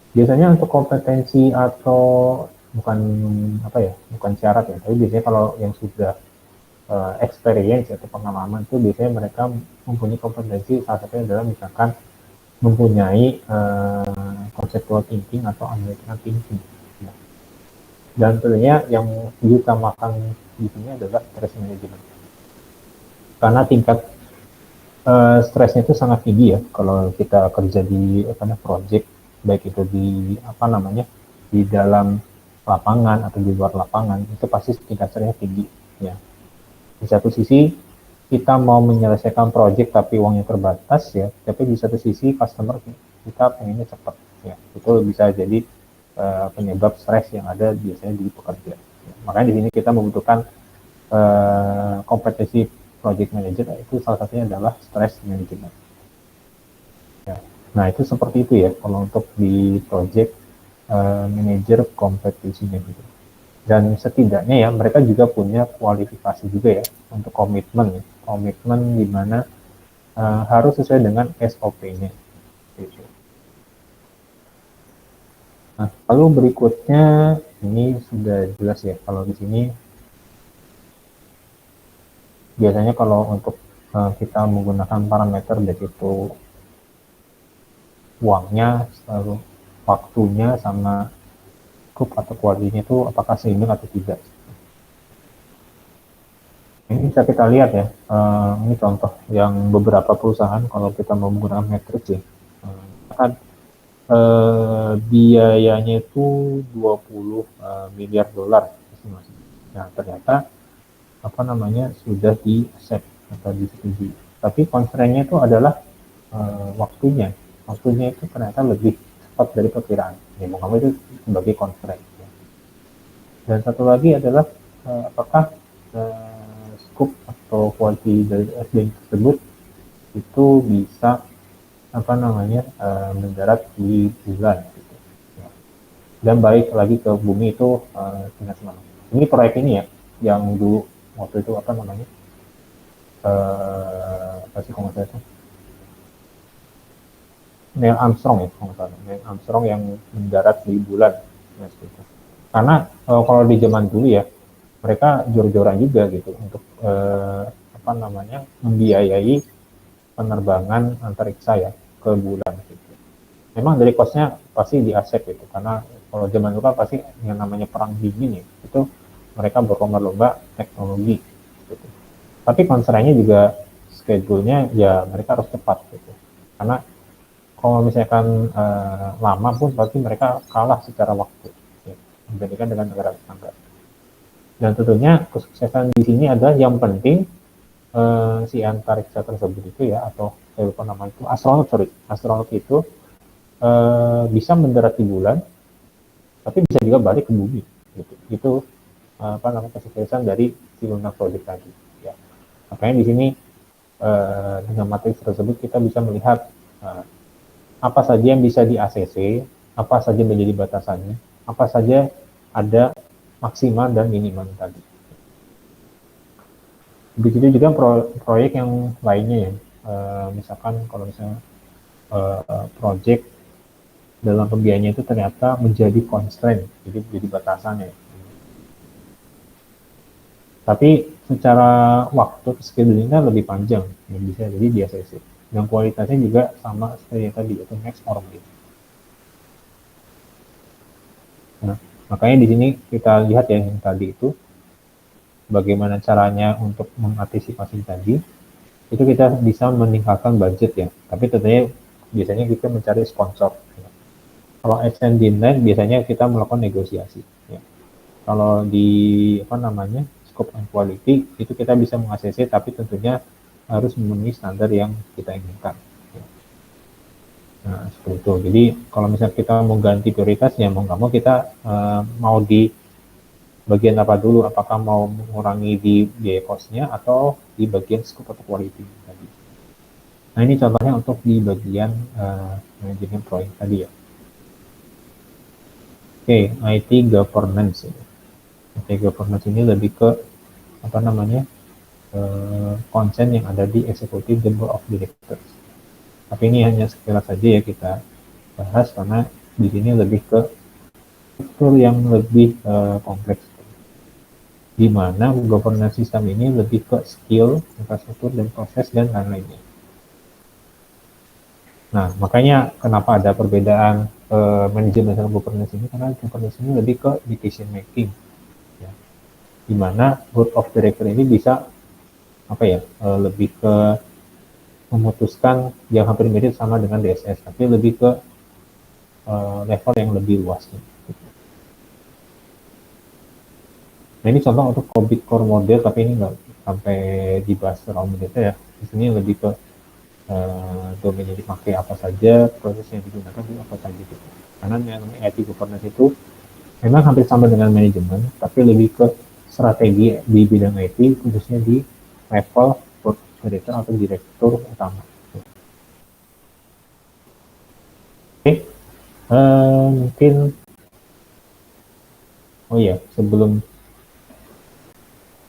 Biasanya untuk kompetensi atau bukan apa ya, bukan syarat, ya, tapi biasanya kalau yang sudah experience atau pengalaman itu biasanya mereka mempunyai kompetensi, salah satunya adalah misalkan mempunyai conceptual thinking atau analytical thinking, ya. Dan tentunya yang diutamakan di sini adalah stress management, karena tingkat stresnya itu sangat tinggi, ya, kalau kita kerja di project, baik itu di apa namanya di dalam lapangan atau di luar lapangan, itu pasti tingkat stresnya tinggi, ya. Di satu sisi kita mau menyelesaikan project tapi uangnya terbatas, ya, tapi di satu sisi customer kita pengennya cepat, ya. Itu bisa jadi penyebab stres yang ada biasanya di pekerja, ya. Makanya di sini kita membutuhkan kompetensi project manager, itu salah satunya adalah stress management, ya. Nah, itu seperti itu, ya, kalau untuk di project manager kompetisinya, gitu. Dan setidaknya, ya, mereka juga punya kualifikasi juga, ya, untuk komitmen, ya. Komitmen di mana harus sesuai dengan SOP-nya, gitu. Nah, lalu berikutnya ini sudah jelas, ya, kalau di sini biasanya kalau untuk kita menggunakan parameter baik itu uangnya, lalu waktunya, sama scope atau kualitasnya itu apakah seimbang atau tidak. Ini bisa kita lihat, ya, ini contoh yang beberapa perusahaan kalau kita mau menggunakan matriks, ya, kan biayanya itu 20 miliar dolar. Nah, ternyata apa namanya sudah di accept atau disetujui, tapi constraint-nya itu adalah waktunya itu ternyata lebih cepat dari perkiraan. Ya, mau kamu itu sebagai constraint. Ya. Dan satu lagi adalah apakah scope atau quality dari SDM tersebut itu bisa mendarat di bulan gitu. Ya. Dan balik lagi ke bumi itu tingkat semalam. Ini proyek ini ya yang dulu waktu itu apa sih kalau nggak salah Neil Armstrong ya kalau nggak salah Neil Armstrong yang mendarat di bulan ya, gitu. Karena kalau di zaman dulu ya mereka jor-joran juga gitu untuk membiayai penerbangan antariksa ya ke bulan gitu. Memang dari kosnya pasti di aset gitu karena kalau zaman dulu kan pasti yang namanya perang dingin ya itu mereka berlomba-lomba teknologi gitu. Tapi konsernya juga schedule-nya ya mereka harus cepat gitu. Karena kalau misalkan lama pun pasti mereka kalah secara waktu ya, dibandingkan dengan negara tetangga. Dan tentunya kesuksesan di sini adalah yang penting si antariksa tersebut itu ya atau saya lupa nama itu astronot itu bisa mendarat di bulan tapi bisa juga balik ke bumi gitu. Itu kesuksesan dari si lunar project tadi ya. Makanya di sini dengan matriks tersebut kita bisa melihat apa saja yang bisa di ACC, apa saja menjadi batasannya, apa saja ada maksimal dan minimal tadi. Begitu juga proyek yang lainnya ya, misalkan kalau misalnya proyek dalam pembiayaannya itu ternyata menjadi constraint, jadi menjadi batasannya. Tapi secara waktu schedule-nya lebih panjang, yang bisa jadi di ACC. Dan kualitasnya juga sama seperti yang tadi, yaitu max or min. Nah, makanya di sini kita lihat ya yang tadi itu, bagaimana caranya untuk mengantisipasi tadi, itu kita bisa meningkatkan budget ya. Tapi tentunya biasanya kita mencari sponsor. Ya. Kalau SND biasanya kita melakukan negosiasi. Ya. Kalau di scope and quality itu kita bisa meng-ACC tapi tentunya harus memenuhi standar yang kita inginkan. Ya. Nah, seperti itu. Jadi kalau misalnya kita mau ganti prioritas ya mau nggak mau kita mau di bagian apa dulu, apakah mau mengurangi di biaya cost-nya atau di bagian scope atau quality tadi. Nah ini contohnya untuk di bagian manajemen proyek tadi ya. Oke, IT governance. IT governance ini lebih ke konsen yang ada di Executive Board of Directors. Tapi ini hanya sekilas saja ya kita bahas karena di sini lebih ke struktur yang lebih kompleks. Di mana governance system ini lebih ke skill, infrastruktur, dan proses, dan lain-lainnya. Nah, makanya kenapa ada perbedaan manajemen dan governance ini, karena governance ini lebih ke decision making. Ya. Di mana board of director ini bisa lebih ke memutuskan yang hampir mirip sama dengan DSS, tapi lebih ke level yang lebih luas. Nah ini contoh untuk COVID core model, tapi ini nggak sampai dibahas terlalu mendetail ya. Di sini lebih ke domain yang dipakai apa saja, proses yang digunakan itu apa saja gitu. Karena yang IT governance itu memang hampir sama dengan manajemen, tapi lebih ke strategi di bidang IT, khususnya di level board director atau direktur utama. Oke, mungkin sebelum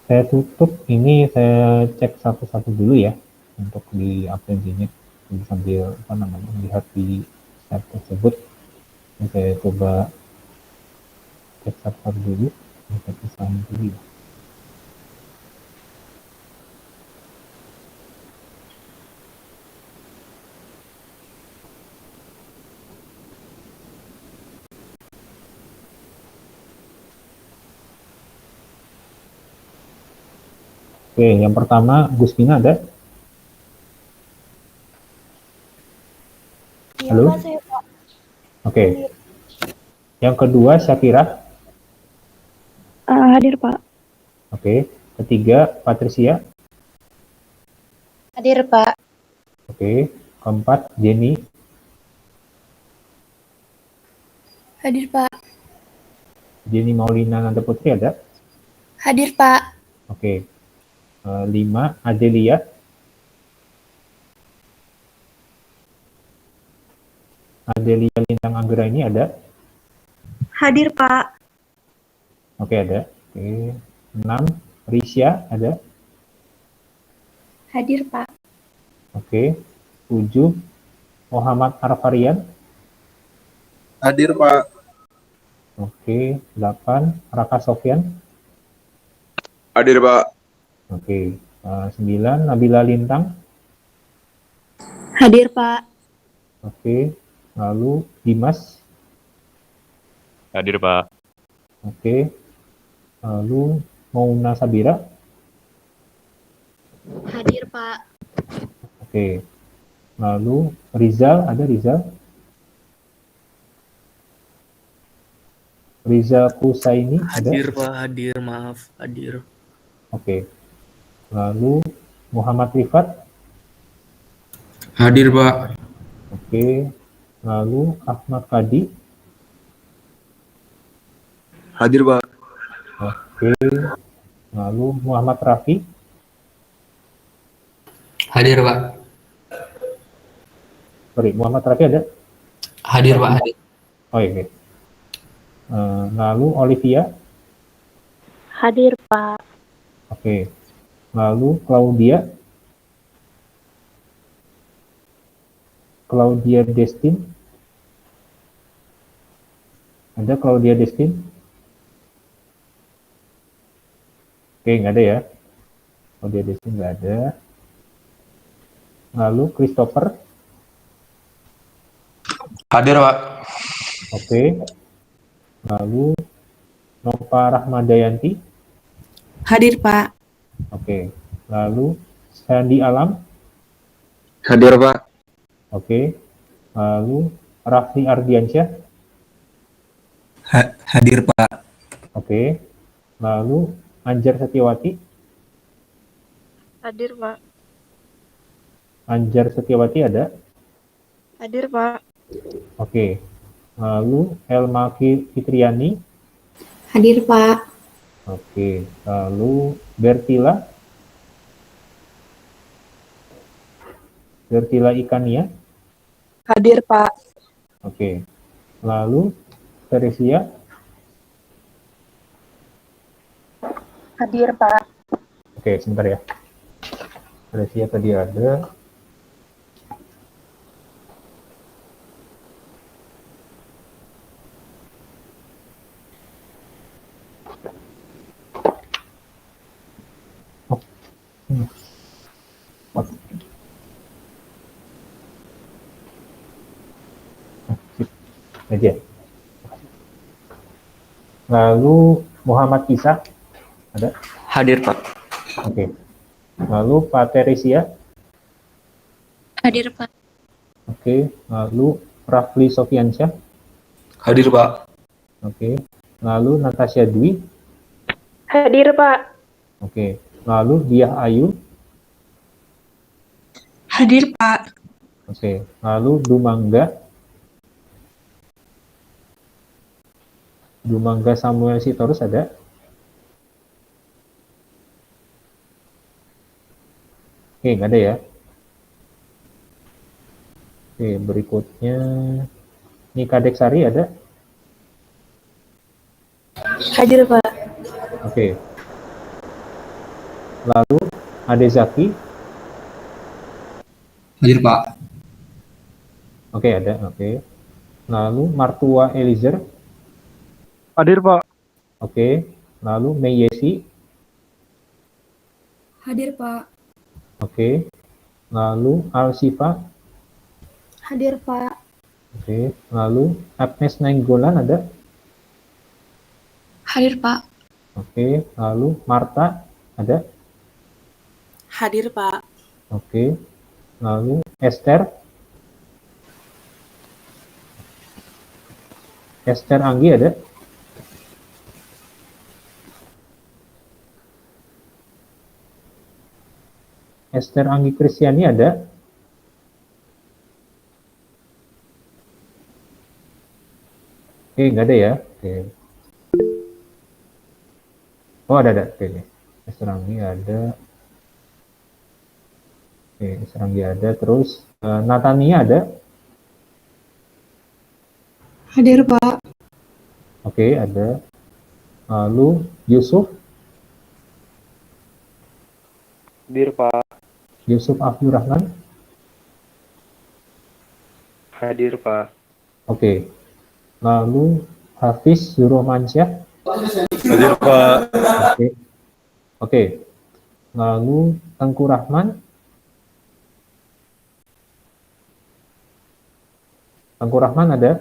saya tutup ini saya cek satu-satu dulu ya untuk di absensinya sambil melihat di slide tersebut. Ini saya coba cek satu-satu dulu untuk kesalahan dulu ya. Oke, yang pertama Gusmina ada? Iya, halo? Pak, saya Pak. Oke. Yang kedua Syakira? Hadir, Pak. Oke. Ketiga Patricia? Hadir, Pak. Oke. Keempat Jenny? Hadir, Pak. Jenny Maulina Nanda Putri ada? Hadir, Pak. Oke. 5, Adelia. Adelia Lintang Anggraini ada? Hadir, Pak. Oke, ada. Oke. 6, Risya ada? Hadir, Pak. Oke. 7, Muhammad Arfarian. Hadir, Pak. Oke. 8, Raka Sofyan. Hadir, Pak. Oke. 9, Nabila Lintang. Hadir, Pak. Oke. Lalu Dimas. Hadir, Pak. Oke. Lalu Mauna Sabira. Hadir, Pak. Oke. Lalu Rizal, ada Rizal? Rizal Kusaini ada? Hadir, Pak. Hadir, maaf. Hadir. Oke. Lalu Muhammad Rifat. Hadir, Pak. Oke. Lalu Ahmad Kadi. Hadir, Pak. Oke. Lalu Muhammad Rafi. Hadir, Pak. Sorry, Muhammad Rafi ada? Hadir, Pak. Hadir. Oh, iya. Lalu Olivia. Hadir, Pak. Oke. Lalu Claudia. Claudia Destin. Ada Claudia Destin? Oke, nggak ada ya. Claudia Destin nggak ada. Lalu Christopher. Hadir, Pak. Oke. Lalu Nova Rahmadayanti. Hadir, Pak. Oke. Lalu Sandi Alam. Hadir, Pak. Oke. Lalu Raffi Ardiansyah. Hadir, Pak. Oke. Lalu Anjar Setiawati. Hadir, Pak. Anjar Setiawati ada? Hadir, Pak. Oke. Lalu Elma Fitriani. Hadir, Pak. Oke. Lalu Bertila. Bertila Ikania. Hadir, Pak. Oke. Lalu Teresia. Hadir, Pak. Oke, sebentar ya. Teresia tadi ada. Oh. Aja. Lalu Muhammad Isa ada? Hadir, Pak. Oke. Lalu Pak Teresia. Hadir, Pak. Oke. Lalu Rafli Sofiansyah. Hadir, Pak. Oke. Lalu Natasha Dwi. Hadir, Pak. Oke. Lalu Diah Ayu. Hadir, Pak. Oke. Lalu Dumangga. Dumangga Samuel Sitorus ada? Oke, nggak ada ya. Oke, berikutnya Nika Deksari ada? Hadir, Pak. Oke. Lalu Ade Zaki. Hadir, Pak. Oke, ada. Oke. Lalu Martua Elizer. Hadir, Pak. Oke. Lalu Meyesi. Hadir, Pak. Oke. Lalu Alsifa. Hadir, Pak. Oke. Lalu Agnes Nainggolan ada? Hadir, Pak. Oke. Lalu Marta ada? Hadir, Pak. Oke. Lalu Esther. Esther Anggi ada? Esther Anggi Kristiani ada? Oke, Oke, nggak ada ya. Oke. Oh, ada. Oke, nih. Esrangi ada. Oke, Esrangi ada. Terus Natania ada. Hadir, Pak. Oke, ada. Lalu Yusuf. Hadir, Pak. Yusuf Abdurrahman. Hadir, Pak. Oke. Lalu Hafiz Zuromansyah. Hadir, Pak. Oke. Oke. Lalu Tengku Rahman. Tengku Rahman ada.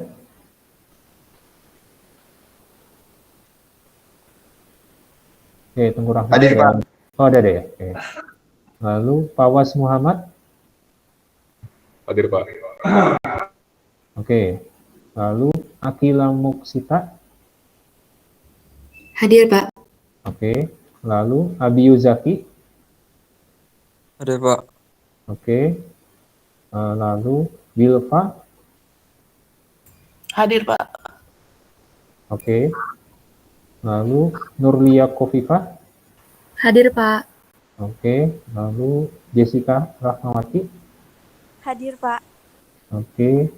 Oke, Tengku Rahman Hadir, ada. Pak. Oh, ada ya. Oke. Lalu Pawas Muhammad. Hadir, Pak. Oke. Lalu Akila Muksita. Hadir, Pak. Oke. Lalu Abi Yuzaki. Hadir Pak. Oke. Lalu Wilfa. Hadir, Pak. Oke. Lalu Nurlia Kofifa. Hadir, Pak. Oke. Lalu Jessica Rahmawati. Hadir, Pak. Oke.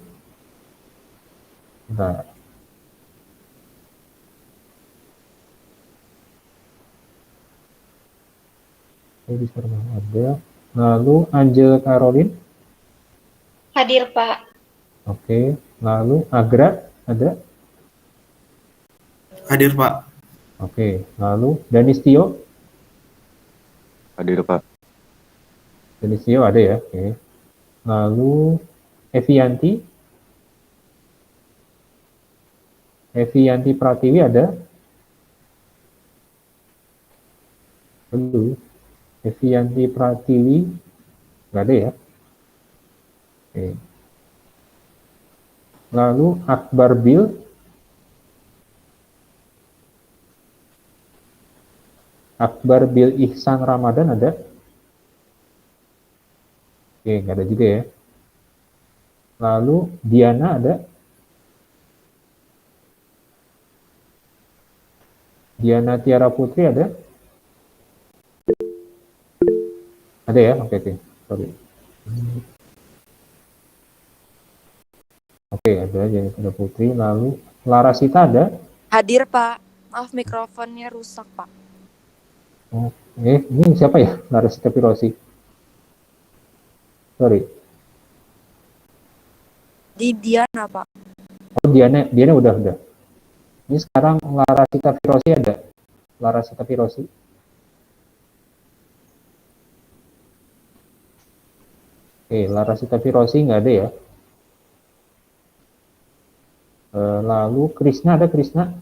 Bentar. Ini ada. Lalu Angel Caroline. Hadir, Pak. Oke. Lalu Agra ada. Hadir, Pak. Oke. Lalu Danistio. Hadir, Pak. Danistio ada ya. Oke. Lalu Evianti. Evianti Pratiwi ada. Lalu Evianti Pratiwi nggak ada ya. Oke. Lalu Akbar Bil. Akbar Bil Ihsan Ramadan ada. Oke, nggak ada juga ya. Lalu Diana ada. Diana Tiara Putri ada. Ada ya? Oke, sorry. Oke, ada Diana Tiara Putri. Lalu Larasita ada. Hadir, Pak. Maaf, mikrofonnya rusak, Pak. Ini siapa ya? Larasita Pirosi. Sorry. Di Diana, Pak. Oh, Diana udah. Ini sekarang Larasita Pirosi ada. Larasita Pirosi. Oke, Larasita Pirosi nggak ada ya. Lalu Krisna ada, Krisna?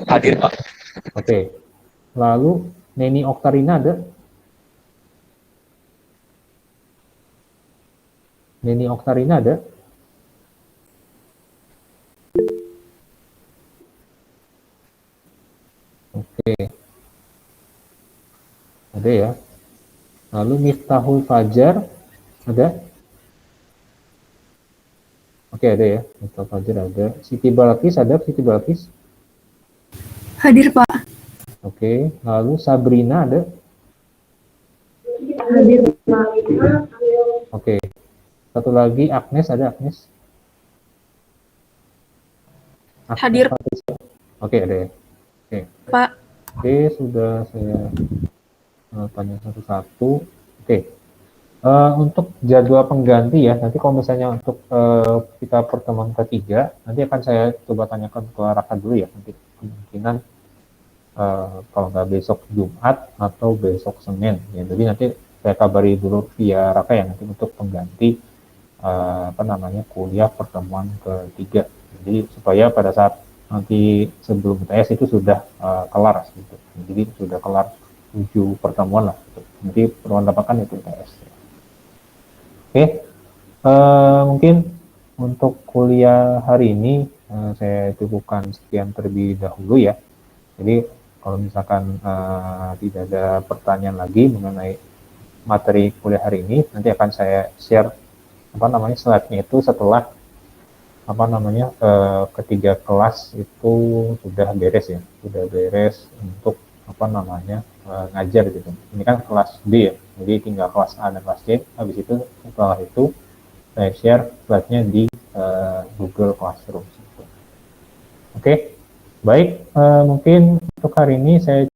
Hadir Pak. Oke. Lalu Neni Oktarina ada? Neni Oktarina ada? Oke. Ada ya. Lalu Miftahul Fajar ada? Oke, ada ya. Miftahul Fajar ada. Siti Balkis ada? Siti Balkis? Hadir, Pak. Oke. Lalu Sabrina ada? Hadir, Pak. Oke. Satu lagi Agnes ada, Agnes? Agnes Hadir. Patricia. Oke, ada ya. Oke. Pak. Oke, sudah saya tanya satu-satu. Oke. Untuk jadwal pengganti ya, nanti kalau misalnya untuk kita pertemuan ketiga, nanti akan saya coba tanyakan ke Raka dulu ya, nanti kemungkinan kalau nggak besok Jumat atau besok Senin ya. Jadi nanti saya kabari dulu via Raka ya, nanti untuk pengganti kuliah pertemuan ketiga. Jadi supaya pada saat nanti sebelum UTS itu sudah kelar gitu. Jadi sudah kelar 7 pertemuan lah gitu. Nanti pertemuan 8 kan itu UTS. Oke. Mungkin untuk kuliah hari ini saya cukupkan sekian terlebih dahulu ya. Jadi kalau misalkan tidak ada pertanyaan lagi mengenai materi kuliah hari ini, nanti akan saya share slide-nya itu setelah apa namanya ketiga kelas itu sudah beres ya, sudah beres untuk apa namanya ngajar gitu. Ini kan kelas B ya, jadi tinggal kelas A dan kelas C. Habis itu setelah itu saya share slide-nya di Google Classroom. Oke, baik, mungkin untuk hari ini saya